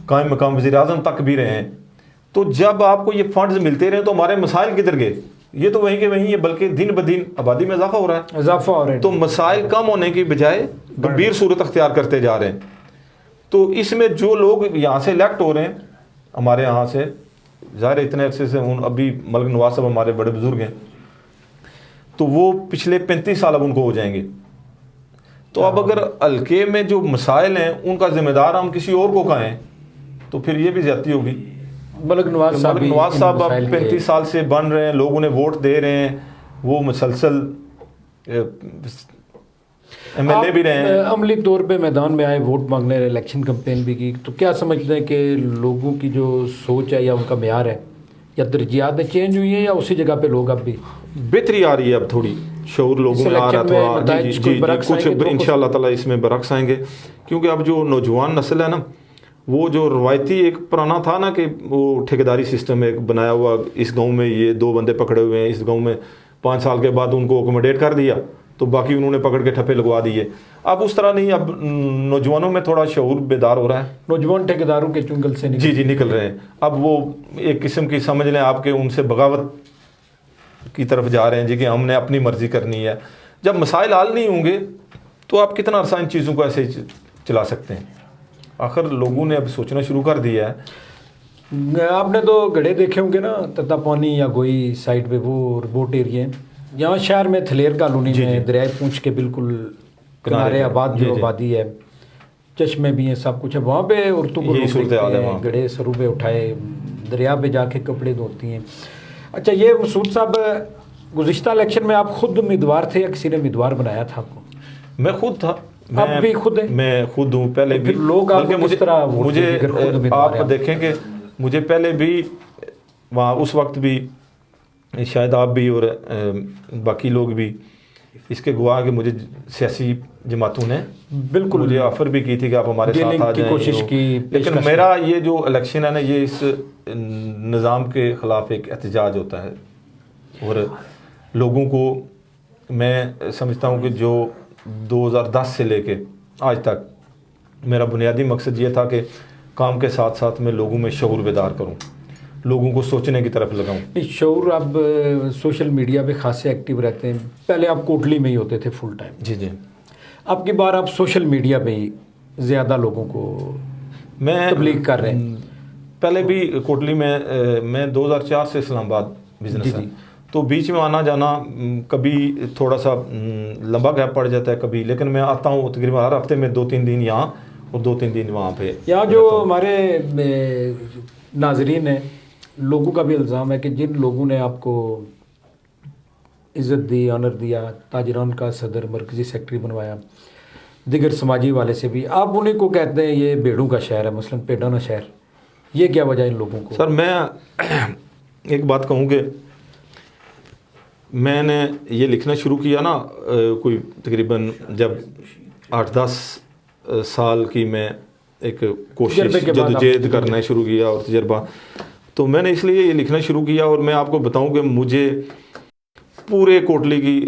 Speaker 1: قائم مقام وزیر اعظم تک بھی رہے ہیں، تو جب آپ کو یہ فنڈز ملتے رہے تو ہمارے مسائل کدھر گئے؟ یہ تو وہیں کے وہیں ہے، بلکہ دن بدن آبادی میں اضافہ ہو رہا ہے، تو مسائل کم ہونے کی بجائے گمبھیر صورت اختیار کرتے جا رہے ہیں۔ تو اس میں جو لوگ یہاں سے الیکٹ ہو رہے ہیں ہمارے یہاں سے، ظاہر اتنے عرصے سے ابھی ملک نواز صاحب ہمارے بڑے بزرگ ہیں، تو وہ پچھلے 35 سال اب ان کو ہو جائیں گے، تو اب اگر حلقے میں جو مسائل ہیں ان کا ذمہ دار ہم کسی اور کو کہیں تو پھر یہ بھی زیادتی ہوگی۔
Speaker 2: ملک نواز
Speaker 1: صاحب اب 35 سال سے بن رہے ہیں، لوگ انہیں ووٹ دے رہے ہیں، وہ مسلسل ایم ایل اے بھی رہے ہیں،
Speaker 2: عملی طور پہ میدان میں آئے، ووٹ مانگنے، الیکشن کمپین بھی کی، تو کیا سمجھتے ہیں کہ لوگوں کی جو سوچ ہے یا ان کا معیار ہے یا ترجیحاتیں چینج ہوئی ہیں یا اسی جگہ پہ لوگ اب بھی
Speaker 1: بہتری آ رہی ہے؟ اب تھوڑی شعور لوگوں میں آ رہا تھوڑا، جی کچھ ان شاء اللہ تعالیٰ اس میں برعکس آئیں گے، کیونکہ اب جو نوجوان نسل ہے نا، وہ جو روایتی ایک پرانا تھا نا کہ وہ ٹھیکیداری سسٹم ایک بنایا ہوا، اس گاؤں میں یہ 2 بندے پکڑے ہوئے ہیں، اس گاؤں میں 5 سال کے بعد ان کو اکوموڈیٹ کر دیا تو باقی انہوں نے پکڑ کے ٹھپے لگوا دیے، اب اس طرح نہیں، اب نوجوانوں میں تھوڑا شعور بیدار ہو رہا ہے، نوجوان
Speaker 2: ٹھیکیداروں کے چنگل سے
Speaker 1: نکل رہے ہیں، اب وہ ایک قسم کی سمجھ لیں آپ کے ان سے بغاوت کی طرف جا رہے ہیں جی کہ ہم نے اپنی مرضی کرنی ہے۔ جب مسائل حل نہیں ہوں گے تو آپ کتنا عرصہ ان چیزوں کو ایسے چلا سکتے ہیں؟ آخر لوگوں نے اب سوچنا شروع کر دیا ہے۔
Speaker 2: آپ نے تو گڑھے دیکھے ہوں گے نا، تتا پانی یا گوئی سائڈ پہ، وہ ربوٹ ایریا، یہاں شہر میں تھلیر کالونی میں دریائے پونچھ کے بالکل کنارے آباد جو آبادی ہے، چشمے بھی ہیں، سب کچھ ہے وہاں پہ، عورتوں کو گڑھے سروں پہ اٹھائے دریا پہ جا کے کپڑے دھوتی ہیں۔ اچھا، یہ مسعود صاحب گزشتہ الیکشن میں آپ خود امیدوار تھے یا کسی نے امیدوار بنایا تھا آپ کو؟
Speaker 1: میں خود تھا،
Speaker 2: آپ بھی خود ہیں؟
Speaker 1: میں خود ہوں، پہلے بھی
Speaker 2: لوگ
Speaker 1: مجھے آپ دیکھیں کہ مجھے پہلے بھی وہاں اس وقت بھی شاید آپ بھی اور باقی لوگ بھی اس کے گواہ کہ مجھے سیاسی جماعتوں نے
Speaker 2: بالکل
Speaker 1: مجھے آفر بھی کی تھی کہ آپ ہمارے ساتھ آ جائیں،
Speaker 2: کوشش کی،
Speaker 1: لیکن میرا یہ جو الیکشن ہے نا، یہ اس نظام کے خلاف ایک احتجاج ہوتا ہے، اور لوگوں کو میں سمجھتا ہوں کہ جو 2010 سے لے کے آج تک میرا بنیادی مقصد یہ تھا کہ کام کے ساتھ ساتھ میں لوگوں میں شعور بیدار کروں، لوگوں کو سوچنے کی طرف لگاؤں۔
Speaker 2: شعور اب سوشل میڈیا پہ خاصے ایکٹیو رہتے ہیں، پہلے آپ کوٹلی میں ہی ہوتے تھے فل ٹائم،
Speaker 1: جی
Speaker 2: اب کی بار آپ سوشل میڈیا پہ ہی زیادہ لوگوں کو تبلیغ کر رہے ہیں۔
Speaker 1: پہلے بھی کوٹلی میں 2004 سے اسلام آباد بزنس ہے، تو بیچ میں آنا جانا کبھی تھوڑا سا لمبا گیپ پڑ جاتا ہے کبھی، لیکن میں آتا ہوں تقریباً ہر ہفتے میں 2-3 دن یہاں اور 2-3 دن وہاں پہ۔
Speaker 2: یہاں جو ہمارے ناظرین ہیں، لوگوں کا بھی الزام ہے کہ جن لوگوں نے آپ کو عزت دی، آنر دیا، تاجران کا صدر، مرکزی سیکرٹری بنوایا، دیگر سماجی والے سے بھی، آپ انہیں کو کہتے ہیں یہ بھیڑوں کا شہر ہے، مثلاً پیڈانا شہر، یہ کیا وجہ ان لوگوں کو؟
Speaker 1: سر میں ایک بات کہوں کہ میں نے یہ لکھنا شروع کیا نا کوئی تقریباً جب 8-10 سال کی میں ایک کوشش جدوجہد کرنا شروع کیا اور تجربہ، تو میں نے اس لیے یہ لکھنا شروع کیا، اور میں آپ کو بتاؤں کہ مجھے پورے کوٹلی کی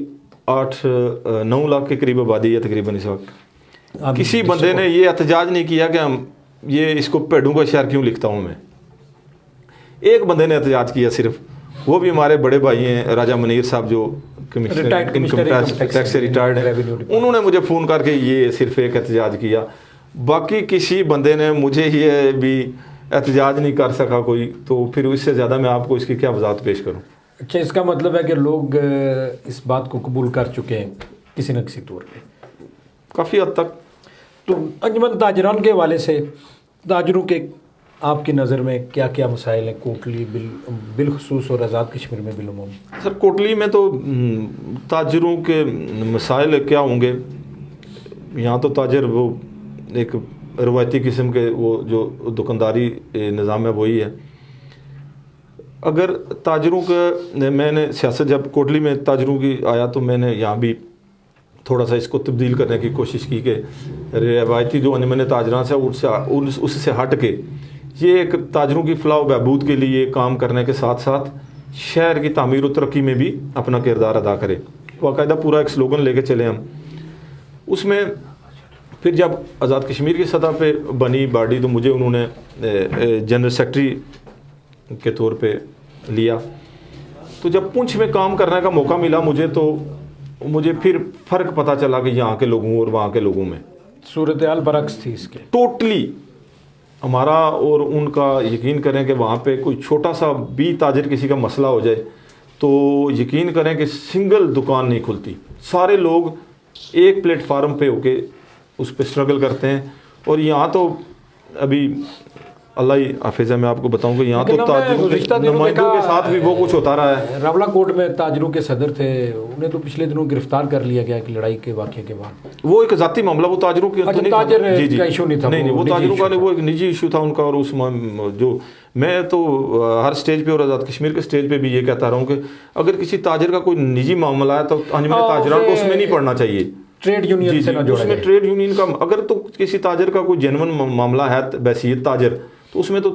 Speaker 1: 8-9 لاکھ کے قریب آبادی ہے تقریباً اس وقت، کسی بندے نے یہ احتجاج نہیں کیا کہ ہم یہ اس کو پیڈوں کا شہر کیوں لکھتا ہوں میں۔ ایک بندے نے احتجاج کیا صرف، وہ بھی ہمارے بڑے بھائی ہیں راجہ منیر صاحب جو انکم ٹیکس سے ریٹائرڈ ہیں، انہوں نے مجھے فون کر کے یہ صرف ایک احتجاج کیا، باقی کسی بندے نے مجھے یہ بھی احتجاج نہیں کر سکا کوئی، تو پھر اس سے زیادہ میں آپ کو اس کی کیا وضاحت پیش کروں؟
Speaker 2: اچھا، اس کا مطلب ہے کہ لوگ اس بات کو قبول کر چکے ہیں کسی نہ کسی طور پہ
Speaker 1: کافی حد تک۔
Speaker 2: تو انجمن تاجران کے حوالے سے تاجروں کے آپ کی نظر میں کیا کیا مسائل ہیں کوٹلی بالخصوص اور آزاد کشمیر میں بالعموم؟
Speaker 1: سر کوٹلی میں تو تاجروں کے مسائل کیا ہوں گے. یہاں تو تاجر وہ ایک روایتی قسم کے وہ جو دکانداری نظام ہے وہی ہے. اگر تاجروں کا میں نے سیاست جب کوٹلی میں تاجروں کی آیا تو میں نے یہاں بھی تھوڑا سا اس کو تبدیل کرنے کی کوشش کی کہ روایتی جو انجمن تاجران سے اس سے ہٹ کے یہ ایک تاجروں کی فلاح و بہبود کے لیے کام کرنے کے ساتھ ساتھ شہر کی تعمیر و ترقی میں بھی اپنا کردار ادا کرے. باقاعدہ پورا ایک سلوگن لے کے چلے ہم. اس میں پھر جب آزاد کشمیر کی سطح پہ بنی باڈی تو مجھے انہوں نے جنرل سیکرٹری کے طور پہ لیا. تو جب پونچھ میں کام کرنے کا موقع ملا مجھے تو مجھے پھر فرق پتہ چلا کہ یہاں کے لوگوں اور وہاں کے لوگوں میں
Speaker 2: صورتحال برعکس تھی اس کے.
Speaker 1: ٹوٹلی ہمارا اور ان کا یقین کریں کہ وہاں پہ کوئی چھوٹا سا بھی تاجر کسی کا مسئلہ ہو جائے تو یقین کریں کہ سنگل دکان نہیں کھلتی. سارے لوگ ایک پلیٹ فارم پہ ہو کے اس پہ اسٹرگل کرتے ہیں. اور یہاں تو ابھی اللہ ہی حافظ ہے میں آپ کو بتاؤں کہ یہاں تو تاجروں کے نمائندوں کے ساتھ بھی وہ کچھ ہوتا رہا ہے.
Speaker 2: راولہ کوٹ میں تاجروں کے صدر تھے, انہیں تو پچھلے دنوں گرفتار کر لیا گیا ایک لڑائی کے واقعے کے بعد.
Speaker 1: وہ ایک ذاتی معاملہ, وہ تاجروں کے
Speaker 2: تاجر کا ایشو نہیں تھا.
Speaker 1: نہیں وہ تاجروں کا نہیں, وہ ایک نجی ایشو تھا ان کا. اور اس جو میں تو ہر سٹیج پہ اور آزاد کشمیر کے سٹیج پہ بھی یہ کہتا رہا ہوں کہ اگر کسی تاجر کا کوئی نجی معاملہ ہے تو انجمن تاجران کو اس میں نہیں پڑنا چاہیے.
Speaker 2: ٹریڈ یونین سے نہ جوڑا
Speaker 1: اس میں ٹریڈ یونین کا اگر تو کسی تاجر کا کوئی جینون معاملہ ہے بحیثیت تاجر تو اس میں تو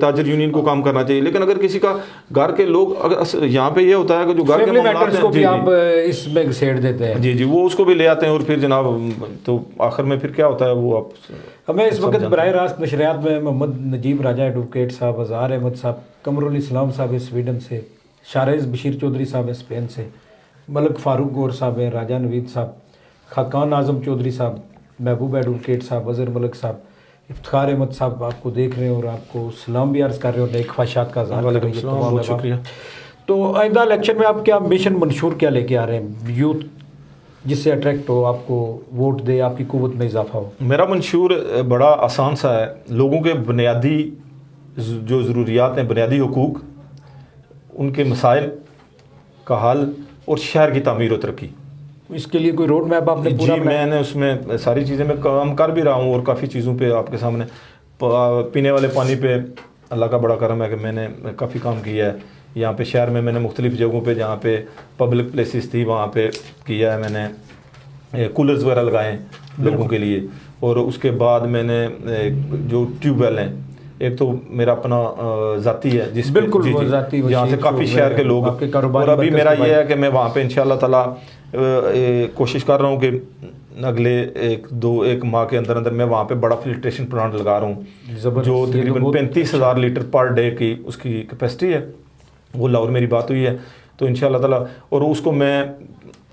Speaker 1: تاجر یونین کو کام کرنا چاہیے. لیکن اگر کسی کا گھر کے لوگ اگر یہاں پہ یہ ہوتا ہے کہ جو گھر کے معاملات ہیں
Speaker 2: کو بھی آپ اس میں گھسیٹ دیتے ہیں.
Speaker 1: جی وہ اس کو بھی لے آتے ہیں اور پھر جناب تو آخر میں پھر کیا ہوتا ہے وہ آپ
Speaker 2: ہمیں اس وقت براہ راست نشریات میں محمد نجیب راجہ ایڈوکیٹ صاحب, اظہار احمد صاحب, قمر الاسلام صاحب سویڈن سے, شارز بشیر چودھری صاحب اسپین سے, ملک فاروق گور صاحب ہیں, راجہ نوید صاحب, خاقان اعظم چودھری صاحب, محبوب ایڈوکیٹ صاحب, اظہر ملک صاحب, افتخار احمد صاحب آپ کو دیکھ رہے ہیں اور آپ کو سلام بھی عرض کر رہے ہیں اور نیک خواہشات کا اظہار کر رہے ہیں.
Speaker 1: بہت شکریہ.
Speaker 2: تو آئندہ الیکشن میں آپ کیا مشن منشور کیا لے کے آ رہے ہیں یوتھ جس سے اٹریکٹ ہو, آپ کو ووٹ دے, آپ کی قوت میں اضافہ ہو؟
Speaker 1: میرا منشور بڑا آسان سا ہے. لوگوں کے بنیادی جو ضروریات ہیں, بنیادی حقوق, ان کے مسائل کا حل اور شہر کی تعمیر و ترقی.
Speaker 2: اس کے لیے کوئی روڈ میپ آپ نے پورا
Speaker 1: جی میں نے اس میں ساری چیزیں میں کام کر بھی رہا ہوں اور کافی چیزوں پہ آپ کے سامنے پینے والے پانی پہ اللہ کا بڑا کرم ہے کہ میں نے کافی کام کیا ہے. یہاں پہ شہر میں نے مختلف جگہوں پہ جہاں پہ پبلک پلیسز تھی وہاں پہ کیا ہے. میں نے کولرز وغیرہ لگائے ہیں لوگوں کے لیے. اور اس کے بعد میں نے جو ٹیوب ویل ہیں, ایک تو میرا اپنا ذاتی ہے جس
Speaker 2: بالکل
Speaker 1: یہاں سے کافی شہر کے لوگ, اور ابھی میرا یہ ہے کہ میں وہاں پہ انشاءاللہ تعالیٰ کوشش کر رہا ہوں کہ اگلے ایک ماہ کے اندر میں وہاں پہ بڑا فلٹریشن پلانٹ لگا رہا ہوں جو تقریباً 35,000 لیٹر پر ڈے کی اس کی کیپیسٹی ہے. وہ لاہور میری بات ہوئی ہے تو انشاءاللہ تعالیٰ, اور اس کو میں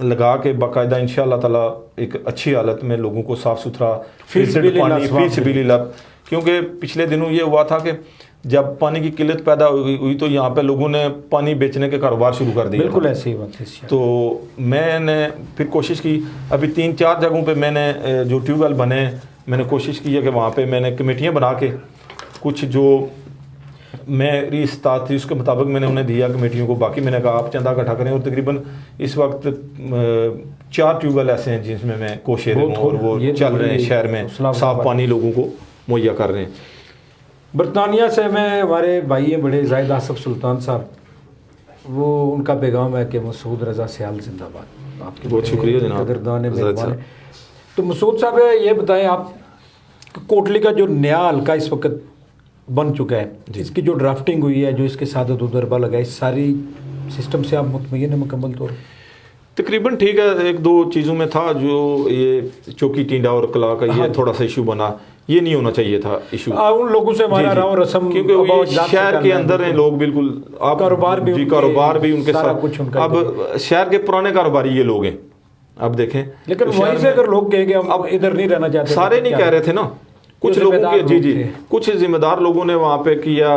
Speaker 1: لگا کے باقاعدہ انشاءاللہ تعالیٰ ایک اچھی حالت میں لوگوں کو صاف ستھرا فیسبیلی لب, کیونکہ پچھلے دنوں یہ ہوا تھا کہ جب پانی کی قلت پیدا ہوئی تو یہاں پہ لوگوں نے پانی بیچنے کے کاروبار شروع کر دیا.
Speaker 2: بالکل ایسی بات ہے.
Speaker 1: تو میں نے پھر کوشش کی, ابھی 3-4 جگہوں پہ میں نے جو ٹیوب ویل بنے میں نے کوشش کی ہے کہ وہاں پہ میں نے کمیٹیاں بنا کے کچھ جو میری استطاعت تھی اس کے مطابق میں نے انہیں دیا کمیٹیوں کو. باقی میں نے کہا آپ چندہ اکٹھا کریں, اور تقریباً اس وقت 4 ٹیوب ویل ایسے ہیں جس میں کوشش ہوں اور وہ چل رہے ہیں شہر میں, صاف پانی لوگوں کو مہیا کر رہے ہیں.
Speaker 2: برطانیہ سے میں ہمارے بھائی ہیں بڑے زاہد آصف سلطان صاحب, وہ ان کا پیغام ہے کہ مسعود رضا سیال زندہ باد. آپ کے
Speaker 1: بہت شکریہ جناب,
Speaker 2: قدردان مہربان. تو مسعود صاحب یہ بتائیں آپ کوٹلی کا جو نیا حلقہ اس وقت بن چکا ہے, اس کی جو ڈرافٹنگ ہوئی ہے, جو اس کے ساتھ دربہ لگا ہے, اس ساری سسٹم سے آپ مطمئن ہیں مکمل طور؟
Speaker 1: تقریباً ٹھیک ہے. 1-2 چیزوں میں تھا جو یہ چوکی ٹینڈا اور کلا کا یہ تھوڑا سا ایشو بنا, یہ نہیں ہونا چاہیے تھا ایشو.
Speaker 2: ان لوگوں سے ہمارا راؤ رسم,
Speaker 1: کیونکہ شہر کے اندر ہیں لوگ بالکل, آپ
Speaker 2: کاروبار بھی
Speaker 1: ان کے ساتھ. اب شہر کے پرانے کاروباری یہ لوگ ہیں, اب دیکھیں.
Speaker 2: لیکن وہیں سے اگر لوگ کہیں کہ ہم اب ادھر نہیں رہنا چاہتے,
Speaker 1: سارے نہیں کہہ رہے تھے نا, کچھ لوگوں کے کچھ ذمہ دار لوگوں نے وہاں پہ کیا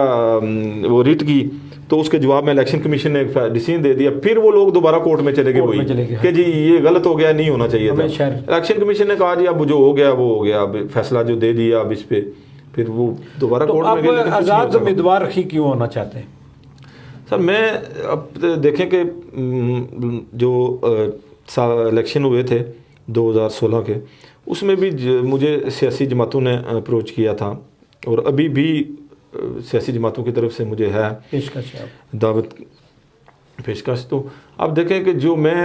Speaker 1: وہ ریٹ کی تو اس کے جواب میں الیکشن کمیشن نے ڈیسیژن دے دیا، پھر وہ لوگ دوبارہ کورٹ میں چلے گئے وہی کہ جی یہ غلط ہو گیا، نہیں ہونا چاہیے تھا۔ الیکشن کمیشن نے کہا جی اب جو ہو گیا وہ ہو گیا، اب فیصلہ جو دے دیا اب اس پہ، پھر وہ دوبارہ کورٹ میں گئے۔
Speaker 2: لیکن آزاد امیدوار ہی کیوں ہونا چاہتے ہیں
Speaker 1: سر؟ میں اب دیکھیں کہ جو الیکشن ہوئے تھے 2016 کے، اس میں بھی مجھے سیاسی جماعتوں نے اپروچ کیا تھا، اور ابھی بھی سیاسی جماعتوں کی طرف سے مجھے ہے دعوت پیشکش۔ تو آپ دیکھیں کہ جو میں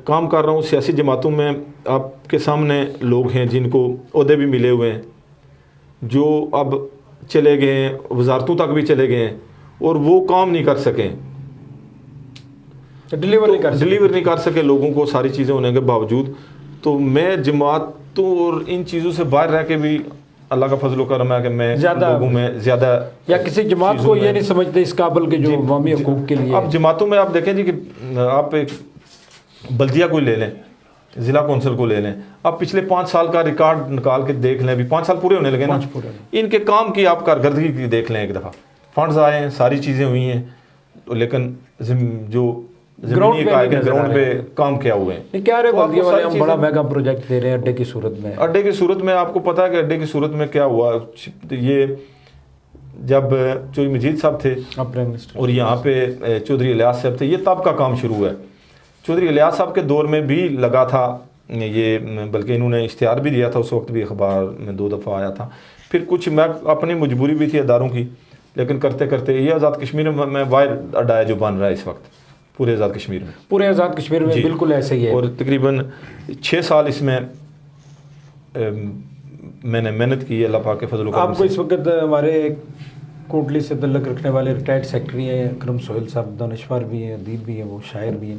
Speaker 1: کام کر رہا ہوں سیاسی جماعتوں میں، آپ کے سامنے لوگ ہیں جن کو عہدے بھی ملے ہوئے ہیں، جو اب چلے گئے ہیں، وزارتوں تک بھی چلے گئے ہیں، اور وہ کام نہیں کر سکیں، ڈلیور نہیں کر سکے لوگوں کو ساری چیزیں ہونے کے باوجود۔ تو میں جماعتوں اور ان چیزوں سے باہر رہ کے بھی اللہ کا فضل و کرم ہے کہ میں لوگوں میں زیادہ،
Speaker 2: یا کسی جماعت کو یہ نہیں سمجھتے اس قابل کے جو عوامی حقوق کے لیے۔
Speaker 1: اب جماعتوں میں آپ دیکھیں جی کہ آپ ایک بلدیہ کو لے لیں، ضلع کونسل کو لے لیں، آپ پچھلے 5 سال کا ریکارڈ نکال کے دیکھ لیں، ابھی 5 سال پورے ہونے لگے نا، ان کے کام کی آپ کارکردگی کی دیکھ لیں ایک دفعہ۔ فنڈز آئے ہیں، ساری چیزیں ہوئی ہیں، لیکن جو گراؤنڈ پہ کام کیا ہوئے ہیں۔
Speaker 2: کیا رہے بلدیہ والے ہم بڑا میگا پروجیکٹ دے رہے ہیں اڈے کی صورت میں؟
Speaker 1: اڈے کی صورت میں آپ کو پتا ہے کہ اڈے کی صورت میں کیا ہوا، یہ جب چودھری مجید صاحب تھے اور یہاں پہ چودھری الیاس صاحب تھے، یہ تب کا کام شروع ہے۔ چودھری الیاس صاحب کے دور میں بھی لگا تھا یہ، بلکہ انہوں نے اشتہار بھی دیا تھا، اس وقت بھی اخبار میں 2 دفعہ آیا تھا۔ پھر کچھ میں اپنی مجبوری بھی تھی اداروں کی، لیکن کرتے کرتے یہ آزاد کشمیر میں واحد اڈا ہے جو بن رہا ہے اس وقت پورے آزاد کشمیر میں،
Speaker 2: پورے آزاد کشمیر میں بالکل ایسے ہی ہے۔
Speaker 1: اور تقریباً 6 سال اس میں میں نے محنت کی، اللہ پاک کے فضل و کرم سے۔
Speaker 2: آپ کو اس وقت ہمارے کوٹلی سے تعلق رکھنے والے ریٹائرڈ سیکرٹری ہیں اکرم سہیل صاحب، دانشور بھی ہیں، ادیب بھی ہیں، وہ شاعر بھی ہیں،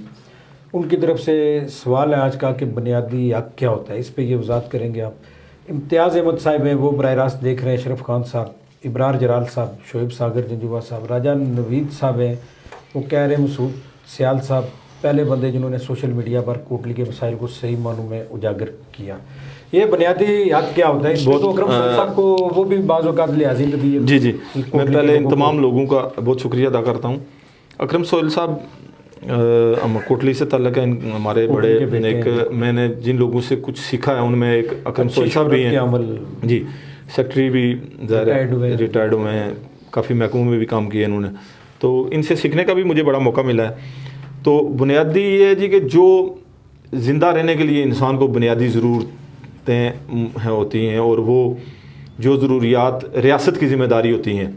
Speaker 2: ان کی طرف سے سوال ہے آج کا کہ بنیادی حق کیا ہوتا ہے، اس پہ یہ وضاحت کریں گے آپ؟ امتیاز احمد صاحب ہیں، وہ براہ راست دیکھ رہے ہیں، اشرف خان صاحب، ابرار جلال صاحب، شعیب ساگر جنجوعہ صاحب، راجہ نوید صاحب ہیں، وہ کہہ رہے ہیں مسعود سیال صاحب پہلے بندے جنہوں نے سوشل میڈیا پر کوٹلی کے مسائل کو صحیح معنوں میں اجاگر کیا۔ یہ بنیادی حق کیا ہوتا ہے؟ اس تو اکرم سہیل صاحب کو وہ بھی بعض اوقات لحاظی بھی۔
Speaker 1: جی میں پہلے ان تمام لوگوں کا بہت شکریہ ادا کرتا ہوں۔ اکرم سہیل صاحب کوٹلی سے تعلق ہے، ہمارے بڑے ایک، میں نے جن لوگوں سے کچھ سیکھا ہے ان میں ایک اکرم سہیل صاحب بھی ہیں، جی سیکرٹری بھی ریٹائرڈ ہوئے ہیں، کافی محکموں میں بھی کام کیا انہوں نے، تو ان سے سیکھنے کا بھی مجھے بڑا موقع ملا ہے۔ تو بنیادی یہ ہے جی کہ جو زندہ رہنے کے لیے انسان کو بنیادی ضرورتیں ہوتی ہیں، اور وہ جو ضروریات ریاست کی ذمہ داری ہوتی ہیں،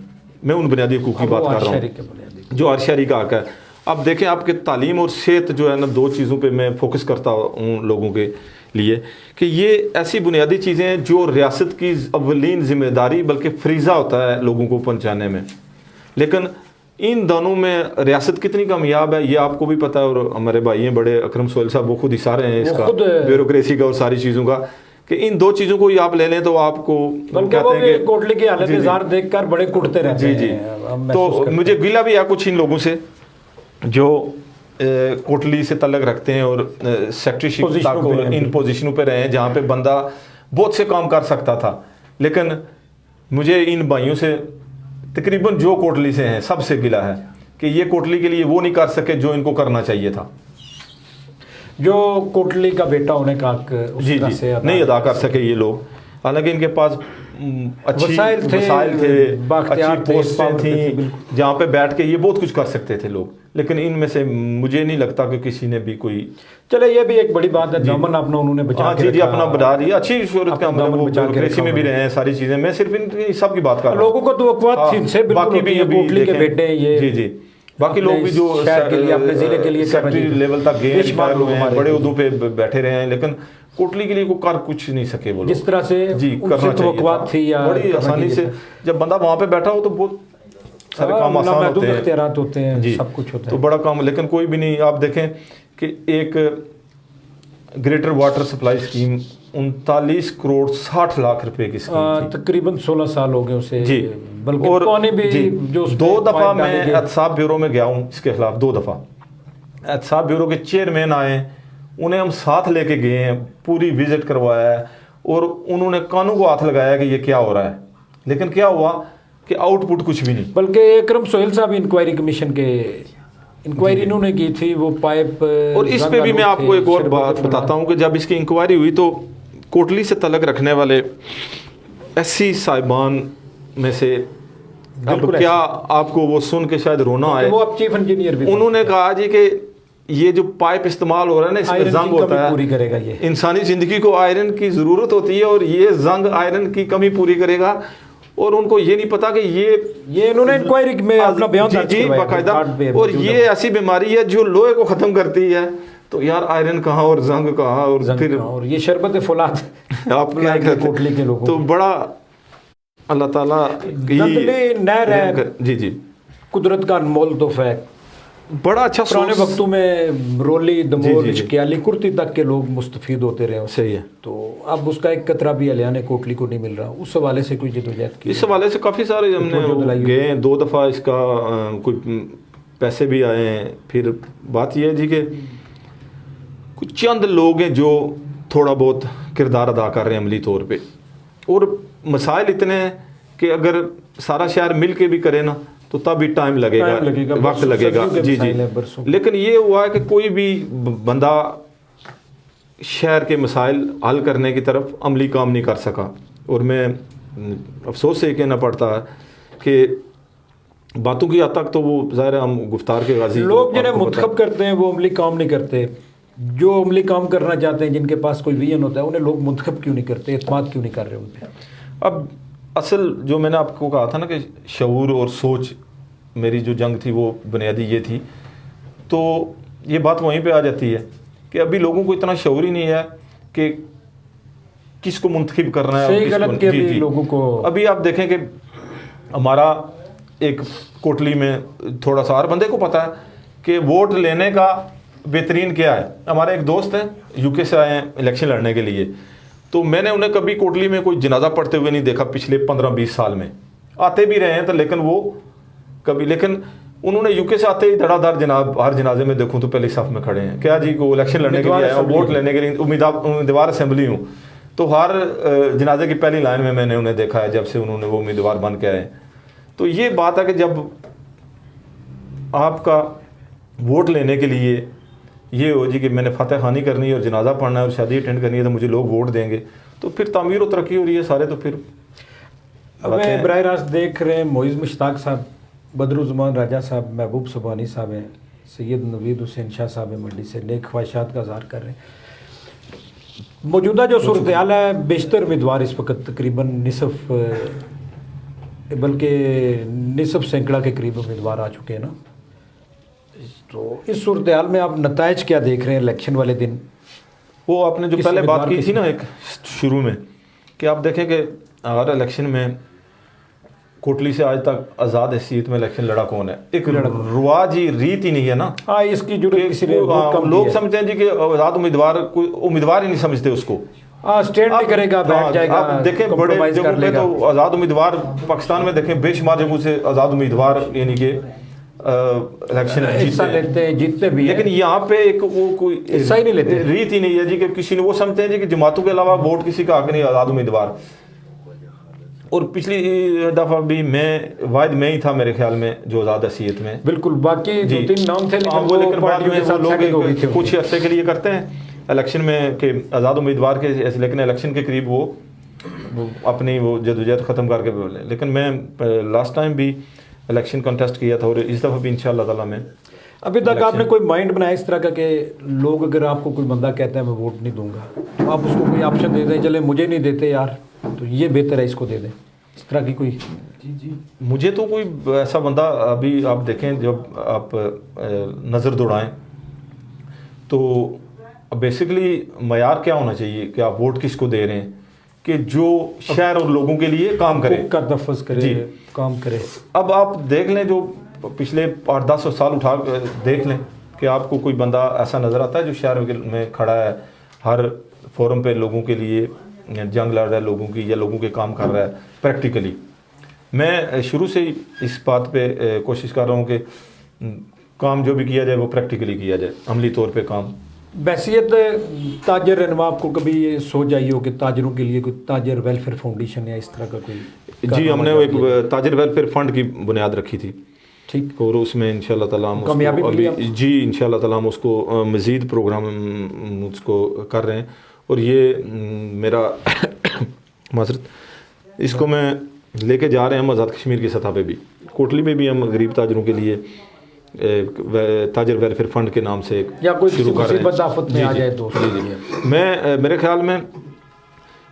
Speaker 1: میں ان بنیادی حقوق کی بات کر رہا ہوں جو ہر شہری کا حق ہے۔ اب دیکھیں آپ کے تعلیم اور صحت جو ہے نا، 2 چیزوں پہ میں فوکس کرتا ہوں لوگوں کے لیے، کہ یہ ایسی بنیادی چیزیں ہیں جو ریاست کی اولین ذمہ داری بلکہ فریضہ ہوتا ہے لوگوں کو پہنچانے میں، لیکن ان دونوں میں ریاست کتنی کامیاب ہے یہ آپ کو بھی پتہ ہے، اور ہمارے بھائی ہیں بڑے اکرم سہیل صاحب وہ خود اشارے ہیں اس کا، بیوروکریسی کا اور ساری چیزوں کا، کہ ان 2 چیزوں کو ہی آپ لے لیں تو آپ کو
Speaker 2: کہتے ہیں کہ کوٹلی کی حالت زار دیکھ کر بڑے کٹتے رہتے ہیں۔
Speaker 1: تو مجھے گلہ بھی ہے کچھ ان لوگوں سے جو کوٹلی سے تعلق رکھتے ہیں اور سیکٹری شپ تک ان پوزیشنوں پہ رہے ہیں جہاں پہ بندہ بہت سے کام کر سکتا تھا، لیکن مجھے ان بھائیوں سے تقریباً جو کوٹلی سے ہیں سب سے گلہ ہے کہ یہ کوٹلی کے لیے وہ نہیں کر سکے جو ان کو کرنا چاہیے تھا،
Speaker 2: جو کوٹلی کا بیٹا ہونے کا حق
Speaker 1: نہیں ادا کر سکے یہ لوگ، حالانکہ ان کے پاس اچھی وسائل تھے، اچھی پوسٹیں تھیں جہاں پہ بیٹھ کے یہ بہت کچھ کر سکتے تھے لوگ، لیکن ان میں سے مجھے نہیں لگتا کہ کسی نے بھی کوئی،
Speaker 2: چلے یہ بھی ایک بڑی بات ہے، دامن اپنا انہوں نے بچا کے رکھا،
Speaker 1: اپنا بڑھا رہی ہے، اچھی صورت کا بیوروکریسی میں بھی رہے ہیں ساری چیزیں، میں صرف ان سب کی بات کر رہا ہوں،
Speaker 2: لوگوں کو تو توقعات تھی ان سے، باقی بھی کوٹلی کے بیٹے ہیں یہ،
Speaker 1: جی باقی لوگ بھی جو سیکٹری لیول تک گئے ہیں، بڑے عہدوں پہ بیٹھے رہے ہیں، لیکن کوٹلی کے لیے کوئی کر کچھ نہیں سکے وہ
Speaker 2: جس طرح سے
Speaker 1: کرنا توقعات
Speaker 2: تھی،
Speaker 1: بڑی آسانی سے جب بندہ وہاں پہ بیٹھا ہو تو بہت سارے کام آسان ہوتے ہیں،
Speaker 2: اختیارات ہوتے ہیں، سب کچھ ہوتا ہے،
Speaker 1: تو بڑا کام، لیکن کوئی بھی نہیں۔ آپ دیکھیں کہ ایک greater water supply scheme 39 crore 60 lakh روپے کی اسکیم تھی،
Speaker 2: تقریباً 16 سال ہو گئے اسے،
Speaker 1: بلکہ اور بھی 2 دفعہ میں احتساب بیورو میں گیا ہوں اس کے خلاف، 2 دفعہ احتساب بیورو کے چیئرمین آئے، انہیں ہم ساتھ لے کے گئے ہیں، پوری وزٹ کروایا ہے، اور انہوں نے کانوں کو ہاتھ لگایا کہ یہ کیا ہو رہا ہے، لیکن کیا ہوا کہ آؤٹ پٹ کچھ بھی نہیں.
Speaker 2: بلکہ اکرم سہیل صاحب انکوائری کمیشن کے انکوائری انہوں نے کی تھی وہ پائپ.
Speaker 1: اور اس پہ بھی میں آپ کو ایک اور بات بتاتا ہوں کہ جب اس کی انکوائری ہوئی تو کوٹلی سے تعلق رکھنے والے ایس سی صاحبان میں سے اب کیا آپ کو وہ سن کے شاید رونا آئے,
Speaker 2: وہ اب چیف انجینئر بھی
Speaker 1: انہوں نے کہا جی کہ یہ جو پائپ استعمال ہو رہا ہے نا اس میں زنگ ہوتا ہے,
Speaker 2: پوری کرے گا یہ,
Speaker 1: انسانی زندگی کو آئرن کی ضرورت ہوتی ہے اور یہ زنگ آئرن کی کمی پوری کرے گا. اور ان کو یہ نہیں پتا کہ یہ
Speaker 2: انہوں نے انکوائری میں اپنا بیان درج
Speaker 1: جی باقاعدہ, اور یہ ایسی بیماری ہے جو لوہے کو ختم کرتی ہے. تو یار آئرن کہاں اور زنگ کہاں, اور پھر
Speaker 2: اور یہ شربت فولاد
Speaker 1: آپ کیا
Speaker 2: کوٹلی کے لوگوں.
Speaker 1: تو بڑا اللہ تعالیٰ
Speaker 2: نہر ہے
Speaker 1: جی جی
Speaker 2: قدرت کا انمول تحفہ ہے.
Speaker 1: بڑا اچھا
Speaker 2: پرانے وقتوں میں رولی دمور چکیالی کرتی تک کے لوگ مستفید ہوتے رہے.
Speaker 1: صحیح ہے. تو
Speaker 2: اب اس کا ایک قطرہ بھی الیان کوٹلی کو نہیں مل رہا. اس حوالے سے کوئی جدوجہد کی؟
Speaker 1: اس حوالے سے کافی سارے ہم نے گئے 2 دفعہ, اس کا کوئی پیسے بھی آئے ہیں. پھر بات یہ ہے جی کہ کچھ چند لوگ ہیں جو تھوڑا بہت کردار ادا کر رہے ہیں عملی طور پہ, اور مسائل اتنے ہیں کہ اگر سارا شہر مل کے بھی کرے نا تو تب بھی ٹائم لگے گا, وقت لگے گا. جی جی. لیکن یہ ہوا ہے کہ کوئی بھی بندہ شہر کے مسائل حل کرنے کی طرف عملی کام نہیں کر سکا. اور میں افسوس سے یہ کہنا پڑتا ہے کہ باتوں کی حد تک تو وہ ظاہر ہم گفتار کے غازی
Speaker 2: لوگ جنہیں منتخب کرتے ہیں وہ عملی کام نہیں کرتے. جو عملی کام کرنا چاہتے ہیں جن کے پاس کوئی ویژن ہوتا ہے انہیں لوگ منتخب کیوں نہیں کرتے, اعتماد کیوں نہیں کر رہے ان پہ؟
Speaker 1: اب اصل جو میں نے آپ کو کہا تھا نا کہ شعور اور سوچ, میری جو جنگ تھی وہ بنیادی یہ تھی. تو یہ بات وہیں پہ آ جاتی ہے کہ ابھی لوگوں کو اتنا شعور ہی نہیں ہے کہ کس کو منتخب کرنا ہے.
Speaker 2: صحیح غلط کے بھی لوگوں کو
Speaker 1: ابھی آپ دیکھیں کہ ہمارا ایک کوٹلی میں تھوڑا سا ہر بندے کو پتا ہے کہ ووٹ لینے کا بہترین کیا ہے. ہمارے ایک دوست ہیں یو کے سے آئے ہیں الیکشن لڑنے کے لیے, تو میں نے انہیں کبھی کوٹلی میں کوئی جنازہ پڑھتے ہوئے نہیں دیکھا پچھلے 15-20 سال میں. آتے بھی رہے ہیں تو لیکن وہ کبھی, لیکن انہوں نے یو کے سے آتے ہی دھڑا دھڑ جناب ہر جنازے میں دیکھوں تو پہلے صف میں کھڑے ہیں. کیا جی کو الیکشن لڑنے کے لیے آیا ہوں, ووٹ لینے کے لیے, امیدوار اسمبلی ہوں. تو ہر جنازے کی پہلی لائن میں نے انہیں دیکھا ہے جب سے انہوں نے وہ امیدوار بن کے آئے. تو یہ بات ہے کہ جب آپ کا ووٹ لینے کے لیے یہ ہو جی کہ میں نے فاتح خوانی کرنی ہے اور جنازہ پڑھنا ہے اور شادی اٹینڈ کرنی ہے تو مجھے لوگ ووٹ دیں گے, تو پھر تعمیر و ترقی ہو رہی ہے سارے. تو پھر
Speaker 2: ہمیں براہ راست دیکھ رہے ہیں معیز مشتاق صاحب, بدرالزمان راجہ صاحب, محبوب سبحانی صاحب ہیں, سید نوید حسین شاہ صاحب ہیں منڈی سے, نیک خواہشات کا اظہار کر رہے ہیں. موجودہ جو صورتحال ہے بیشتر امیدوار اس وقت تقریباً نصف بلکہ نصف سینکڑا کے قریب امیدوار آ چکے ہیں نا. تو اس صورتحال میں آپ نتائج کیا دیکھ رہے ہیں الیکشن والے دن؟
Speaker 1: وہ آپ نے جو پہلے بات کی تھی نا ایک شروع میں کہ آپ دیکھیں کہ ہر الیکشن میں کوٹلی سے آج تک آزاد حیثیت میں الیکشن لڑا کون ہے؟ ایک رواج ہی ریت ہی نہیں ہے نا.
Speaker 2: ہاں اس کی ضرورت
Speaker 1: لوگ سمجھتے ہیں جی کہ آزاد امیدوار کوئی امیدوار ہی نہیں سمجھتے اس کو.
Speaker 2: اسٹینڈ بھی کرے گا, بیٹھ جائے گا.
Speaker 1: آپ دیکھیں بڑے جگہوں پہ تو آزاد امیدوار پاکستان میں دیکھیں بے شمار جگہوں سے آزاد امیدوار یعنی کہ الیکشن
Speaker 2: جیتتے بھی,
Speaker 1: لیکن یہاں پہ ایک وہ کوئی
Speaker 2: حصہ ہی نہیں لیتے,
Speaker 1: ریت ہی نہیں ہے جی کہ کسی نے وہ سمجھتے ہیں جی کہ جماعتوں کے علاوہ ووٹ کسی کا حق نہیں آزاد امیدوار. اور پچھلی دفعہ بھی میں واحد میں ہی تھا میرے خیال میں جو آزاد حیثیت میں.
Speaker 2: بالکل, باقی 2-3 نام تھے
Speaker 1: لیکن بعد میں وہ لوگ کچھ عرصے کے لیے کرتے ہیں الیکشن میں کہ آزاد امیدوار کے, لیکن الیکشن کے قریب وہ اپنی وہ جدوجہد ختم کر کے بولے. لیکن میں لاسٹ ٹائم بھی الیکشن کنٹیسٹ کیا تھا اور اس دفعہ بھی انشاءاللہ تعالیٰ میں.
Speaker 2: ابھی تک آپ نے کوئی مائنڈ بنایا اس طرح کا کہ لوگ اگر آپ کو کوئی بندہ کہتا ہے میں ووٹ نہیں دوں گا تو آپ اس کو کوئی آپشن دے دیں, چلے مجھے نہیں دیتے یار تو یہ بہتر ہے اس کو دے دیں, اس طرح کی کوئی؟
Speaker 1: جی مجھے تو کوئی ایسا بندہ ابھی آپ دیکھیں جب آپ نظر دوڑائیں تو بیسیکلی معیار کیا ہونا چاہیے کہ آپ ووٹ کس کو دے رہے ہیں کہ جو شہر اور لوگوں کے لیے کام کرے,
Speaker 2: کا تفظ کرے, جی کام کرے.
Speaker 1: اب آپ دیکھ لیں جو پچھلے 8-10 سال اٹھا دیکھ لیں کہ آپ کو کوئی بندہ ایسا نظر آتا ہے جو شہر میں کھڑا ہے ہر فورم پہ لوگوں کے لیے جنگ لڑ رہا ہے لوگوں کی, یا لوگوں کے کام کر رہا ہے پریکٹیکلی. میں شروع سے ہی اس بات پہ کوشش کر رہا ہوں کہ کام جو بھی کیا جائے وہ پریکٹیکلی کیا جائے, عملی طور پہ کام.
Speaker 2: بحثیت تاجر رہنما آپ کو کبھی یہ سوچ آئی ہو کہ تاجروں کے لیے کوئی تاجر ویلفیئر فاؤنڈیشن یا اس طرح کا کوئی
Speaker 1: جی ہم نے ایک تاجر ویلفیئر فنڈ کی بنیاد رکھی تھی،
Speaker 2: ٹھیک،
Speaker 1: اور اس میں انشاءاللہ تعالیٰ ہم
Speaker 2: کامیابی ملی آپ؟
Speaker 1: جی انشاءاللہ تعالیٰ ہم اس کو مزید پروگرام اس کو کر رہے ہیں، اور یہ میرا معذرت اس کو میں لے کے جا رہے ہیں ہم آزاد کشمیر کی سطح پہ بھی، کوٹلی میں بھی ہم غریب تاجروں کے لیے تاجر ویلفیئر فنڈ کے نام سے
Speaker 2: یا کوئی
Speaker 1: شروع کر رہے ہیں۔
Speaker 2: مصیبت آفت میں آ جائے تو
Speaker 1: میں میرے خیال میں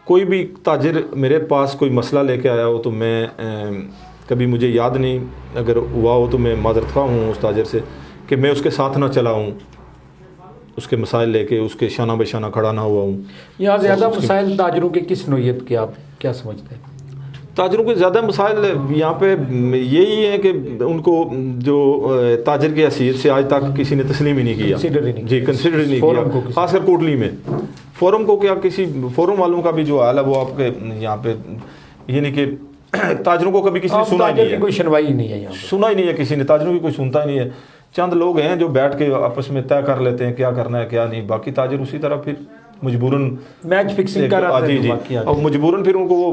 Speaker 1: کوئی بھی تاجر میرے پاس کوئی مسئلہ لے کے آیا ہو تو میں کبھی مجھے یاد نہیں اگر ہوا ہو تو میں معذرت خواہ ہوں اس تاجر سے کہ میں اس کے ساتھ نہ چلا ہوں، اس کے مسائل لے کے اس کے شانہ بہ شانہ کھڑا نہ ہوا ہوں۔
Speaker 2: یہاں زیادہ مسائل تاجروں کے کس نوعیت کے آپ کیا سمجھتے ہیں؟
Speaker 1: تاجروں کے زیادہ مسائل یہاں پہ یہی ہیں کہ ان کو جو تاجر کی حیثیت سے آج تک کسی نے تسلیم ہی نہیں کیا، جی کنسیڈر ہی نہیں کیا، خاص کر کوٹلی میں فورم کو، کیا کسی فورم والوں کا بھی جو حال ہے وہ آپ کے یہاں پہ یہ نہیں کہ تاجروں کو کبھی کسی نے سنا ہی نہیں ہے،
Speaker 2: کوئی سنوائی ہی نہیں ہے یہاں
Speaker 1: سنا ہی نہیں ہے کسی نے، تاجروں کی کوئی سنتا ہی نہیں ہے، چند لوگ ہیں جو بیٹھ کے آپس میں طے کر لیتے ہیں کیا کرنا ہے کیا نہیں، باقی تاجر اسی طرح پھر مجبوراً
Speaker 2: میچ فکسنگ کر رہے ہیں،
Speaker 1: جی اور مجبوراً پھر ان کو وہ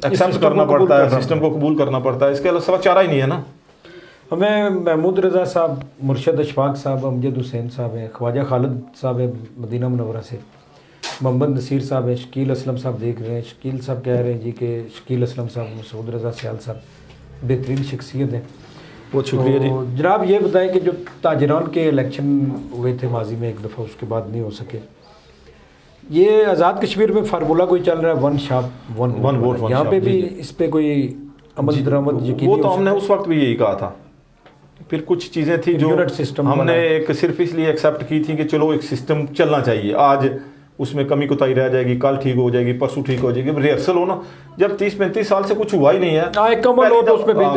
Speaker 1: ایکسیپٹ کرنا پڑتا ہے، سسٹم کو قبول کرنا پڑتا ہے، اس کے علاوہ چارہ ہی نہیں ہے نا۔
Speaker 2: ہمیں محمود رضا صاحب، مرشد اشفاق صاحب، امجد حسین صاحب ہیں، خواجہ خالد صاحب ہیں مدینہ منورہ سے، محمد نصیر صاحب ہیں، شکیل اسلم صاحب دیکھ رہے ہیں، شکیل صاحب کہہ رہے ہیں جی کہ شکیل اسلم صاحب، مسعود رضا سیال صاحب بہترین شخصیت ہیں،
Speaker 1: بہت شکریہ جی۔
Speaker 2: جناب یہ بتائیں کہ جو تاجران کے الیکشن ہوئے تھے ماضی میں ایک دفعہ، اس کے بعد نہیں ہو سکے، یہ آزاد کشمیر میں فارمولہ کوئی چل رہا ہے ون شاپ ون ووٹ، یہاں پہ بھی اس پہ کوئی عمل درآمد یقینی؟
Speaker 1: وہ تو ہم نے اس وقت بھی یہی کہا تھا، پھر کچھ چیزیں تھیں جو ہم نے ایک صرف اس لیے ایکسیپٹ کی تھی کہ چلو ایک سسٹم چلنا چاہیے، آج اس میں کمی کوتاہی رہ جائے گی، کل ٹھیک ہو جائے گی، پرسوں ٹھیک ہو جائے گی، ریہرسل ہونا، جب 30-35 سال سے کچھ ہوا ہی نہیں ہے،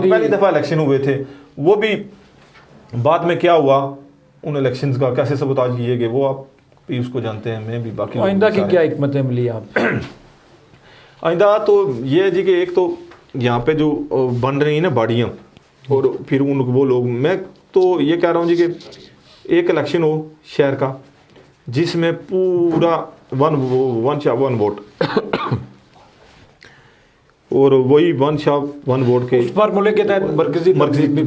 Speaker 1: پہلی دفعہ الیکشن ہوئے تھے، وہ بھی بعد میں کیا ہوا ان الیکشنز کا کیسے سبوتاج کیے گئے وہ آپ بھی اس کو جانتے ہیں، میں بھی باقی
Speaker 2: آئندہ کی کیا حکمت عملی آپ؟
Speaker 1: آئندہ تو یہ ہے جی کہ ایک تو یہاں پہ جو بن رہی ہیں نا باڑیاں، اور پھر وہ لوگ، میں تو یہ کہہ رہا ہوں جی کہ ایک الیکشن ہو شہر کا جس میں پورا ون شاپ ون ووٹ، اور وہی ون شاپ ون ووٹ کے
Speaker 2: فارمولے کے تحت مرکزی
Speaker 1: تنظیم بھی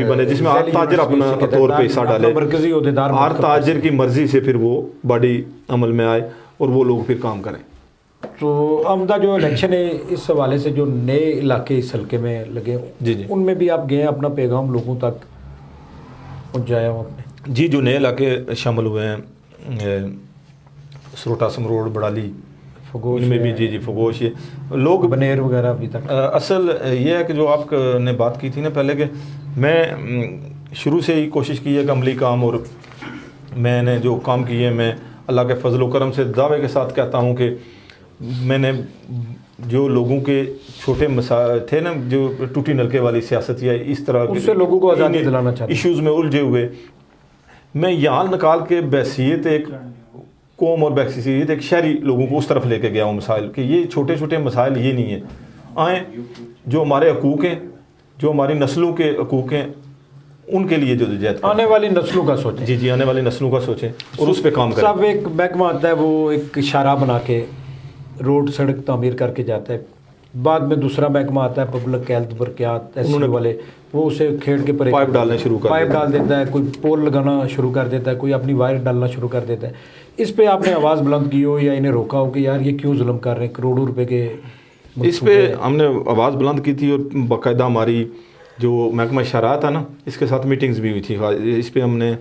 Speaker 1: بنے جس میں ہر تاجر اپنا طور پہ حصہ ڈالے، ہر تاجر کی مرضی سے پھر وہ باڈی عمل میں آئے اور وہ لوگ پھر کام کریں۔
Speaker 2: تو آمدہ جو الیکشن ہے اس حوالے سے جو نئے علاقے اس حلقے میں لگے
Speaker 1: جی جی
Speaker 2: ان میں بھی آپ گئے اپنا پیغام لوگوں تک پہنچایا ہوں آپ نے؟
Speaker 1: جی جو نئے علاقے شامل ہوئے ہیں سروٹا سمروڑ بڑالی
Speaker 2: فگوش
Speaker 1: میں بھی، جی فگوش، یہ لوگ
Speaker 2: بنیر وغیرہ ابھی تک،
Speaker 1: اصل یہ ہے کہ جو آپ نے بات کی تھی نا پہلے کہ میں شروع سے ہی کوشش کی ہے کہ عملی کام، اور میں نے جو کام کیے میں اللہ کے فضل و کرم سے دعوے کے ساتھ کہتا ہوں کہ میں نے جو لوگوں کے چھوٹے مسائل تھے نا، جو ٹوٹی نلکے والی سیاست یا اس طرح
Speaker 2: اس سے لوگوں کو آزادی دلانا چاہتا ہوں،
Speaker 1: ایشوز میں الجھے ہوئے، میں یہاں نکال کے بحیثیت ایک قوم اور بحیثیت ایک شہری لوگوں کو اس طرف لے کے گیا ہوں مسائل کہ یہ چھوٹے چھوٹے مسائل یہ نہیں ہیں، آئیں جو ہمارے حقوق ہیں، جو ہماری نسلوں کے حقوق ہیں، ان کے لیے جدوجہد کریں،
Speaker 2: آنے والی نسلوں کا سوچیں،
Speaker 1: جی آنے والی نسلوں کا سوچیں اور اس پہ کام کریں۔
Speaker 2: صاحب ایک محکمہ آتا ہے وہ ایک شارع بنا کے روڈ سڑک تعمیر کر کے جاتا ہے، بعد میں دوسرا محکمہ آتا ہے پبلک ہیلتھ برقیات والے، وہ اسے کھیڑ کے پر
Speaker 1: پائپ ڈالنا شروع کر
Speaker 2: پائپ ڈال دیتا ہے، کوئی پول لگانا شروع کر دیتا ہے، کوئی اپنی وائر ڈالنا شروع کر دیتا ہے، اس پہ آپ نے آواز بلند کی ہو یا انہیں روکا ہو کہ یار یہ کیوں ظلم کر رہے ہیں، کروڑوں روپے کے؟
Speaker 1: اس پہ ہم نے آواز بلند کی تھی اور باقاعدہ ہماری جو محکمہ شہرات تھا نا اس کے ساتھ میٹنگز بھی ہوئی تھی، اس پہ ہم نے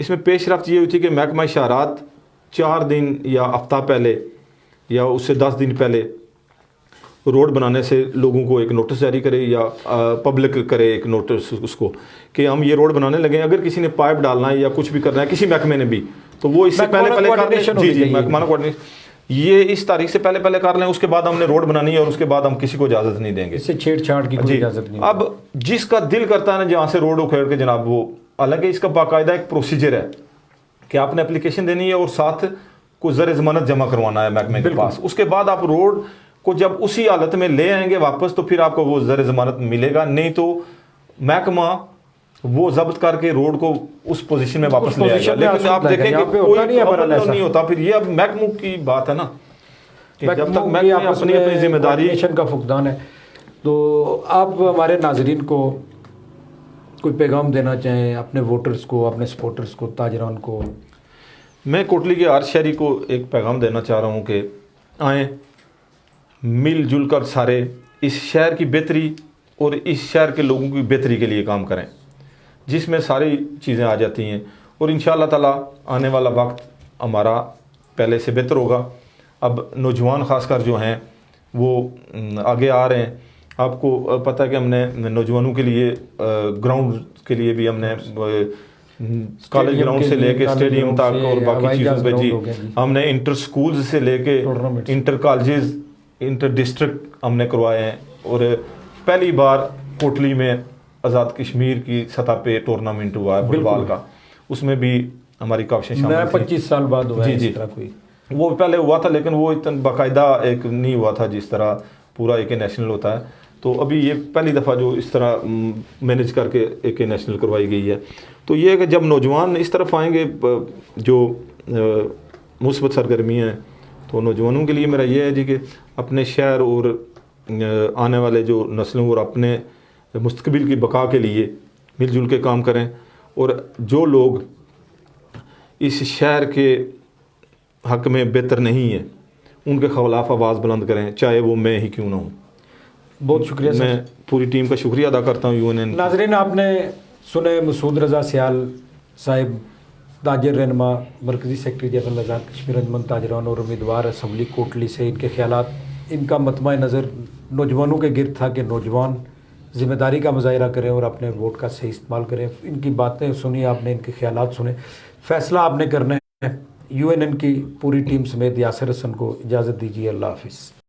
Speaker 1: اس میں پیش رفت یہ ہوئی تھی کہ محکمہ شہرات 4 دن یا ہفتہ پہلے یا اس سے 10 دن پہلے روڈ بنانے سے لوگوں کو ایک نوٹس جاری کرے یا پبلک کرے ایک نوٹس اس کو کہ ہم یہ روڈ بنانے لگے ہیں، اگر کسی نے پائپ ڈالنا ہے یا کچھ بھی کرنا ہے کسی محکمے نے بھی تو وہ اس سے پہلے جی محکمہ کوآرڈینیشن یہ اس تاریخ سے پہلے کر لیں، اس کے بعد ہم نے روڈ بنانی ہے اور اس کے بعد ہم کسی کو اجازت نہیں دیں گے،
Speaker 2: اس سے چھیڑ چھاڑ کی کوئی اجازت نہیں۔
Speaker 1: اب جس کا دل کرتا ہے نا جہاں سے روڈ اکھیڑ کے جناب، وہ حالانکہ اس کا باقاعدہ ایک پروسیجر ہے کہ آپ نے اپلیکیشن دینی ہے اور ساتھ کوئی زر ضمانت جمع کروانا ہے محکمے کے پاس، اس کے بعد آپ روڈ کو جب اسی حالت میں لے آئیں گے واپس تو پھر آپ کو وہ زر ضمانت ملے گا، نہیں تو محکمہ وہ ضبط کر کے روڈ کو اس پوزیشن میں واپس لے آئے گا، لیکن آپ دیکھیں کہ کوئی نہیں ہوتا، پھر یہ اب محکموں کی بات ہے نا کہ جب تک محکمہ اپنی ذمہ داری
Speaker 2: کا فقدان ہے۔ تو آپ ہمارے ناظرین کو کوئی پیغام دینا چاہیں، اپنے ووٹرز کو، اپنے سپورٹرز کو، تاجران کو؟
Speaker 1: میں کوٹلی کے ہر شہری کو ایک پیغام دینا چاہ رہا ہوں کہ آئیں مل جل کر سارے اس شہر کی بہتری اور اس شہر کے لوگوں کی بہتری کے لیے کام کریں، جس میں ساری چیزیں آ جاتی ہیں، اور انشاءاللہ تعالی آنے والا وقت ہمارا پہلے سے بہتر ہوگا۔ اب نوجوان خاص کر جو ہیں وہ آگے آ رہے ہیں۔ آپ کو پتہ ہے کہ ہم نے نوجوانوں کے لیے گراؤنڈ کے لیے بھی ہم نے کالج گراؤنڈ سے لے کے اسٹیڈیم تک اور باقی چیزوں پہ جی ہم نے انٹر سکولز سے لے کے انٹر کالجز، انٹر ڈسٹرکٹ ہم نے کروائے ہیں، اور پہلی بار کوٹلی میں آزاد کشمیر کی سطح پہ ٹورنامنٹ ہوا ہے فٹ بال کا، اس میں بھی ہماری کاوشیں شامل تھیں۔
Speaker 2: 25 سال بعد ہوا ہے اس طرح کوئی؟
Speaker 1: وہ پہلے ہوا تھا لیکن وہ اتنا باقاعدہ ایک نہیں ہوا تھا جس طرح پورا ایک نیشنل ہوتا ہے، تو ابھی یہ پہلی دفعہ جو اس طرح مینج کر کے ایک نیشنل کروائی گئی ہے۔ تو یہ ہے کہ جب نوجوان اس طرف آئیں گے جو مثبت سرگرمیاں ہیں، تو نوجوانوں کے لیے میرا یہ ہے جی کہ اپنے شہر اور آنے والے جو نسلوں اور اپنے مستقبل کی بقا کے لیے مل جل کے کام کریں، اور جو لوگ اس شہر کے حق میں بہتر نہیں ہیں ان کے خلاف آواز بلند کریں، چاہے وہ میں ہی کیوں نہ ہوں۔
Speaker 2: بہت شکریہ سر۔
Speaker 1: میں پوری ٹیم کا شکریہ ادا کرتا ہوں UNN۔
Speaker 2: ناظرین، آپ نے سنے مسعود رضا سیال صاحب، تاجر رہنما، مرکزی سیکرٹری جنرل آزاد کشمیر انجمن تاجران اور امیدوار اسمبلی کوٹلی سے۔ ان کے خیالات، ان کا مطمع نظر نوجوانوں کے گرد تھا کہ نوجوان ذمہ داری کا مظاہرہ کریں اور اپنے ووٹ کا صحیح استعمال کریں۔ ان کی باتیں سنی آپ نے، ان کے خیالات سنے، فیصلہ آپ نے کرنا ہے۔ UNN کی پوری ٹیم سمیت یاسر حسن کو اجازت دیجیے، اللہ حافظ۔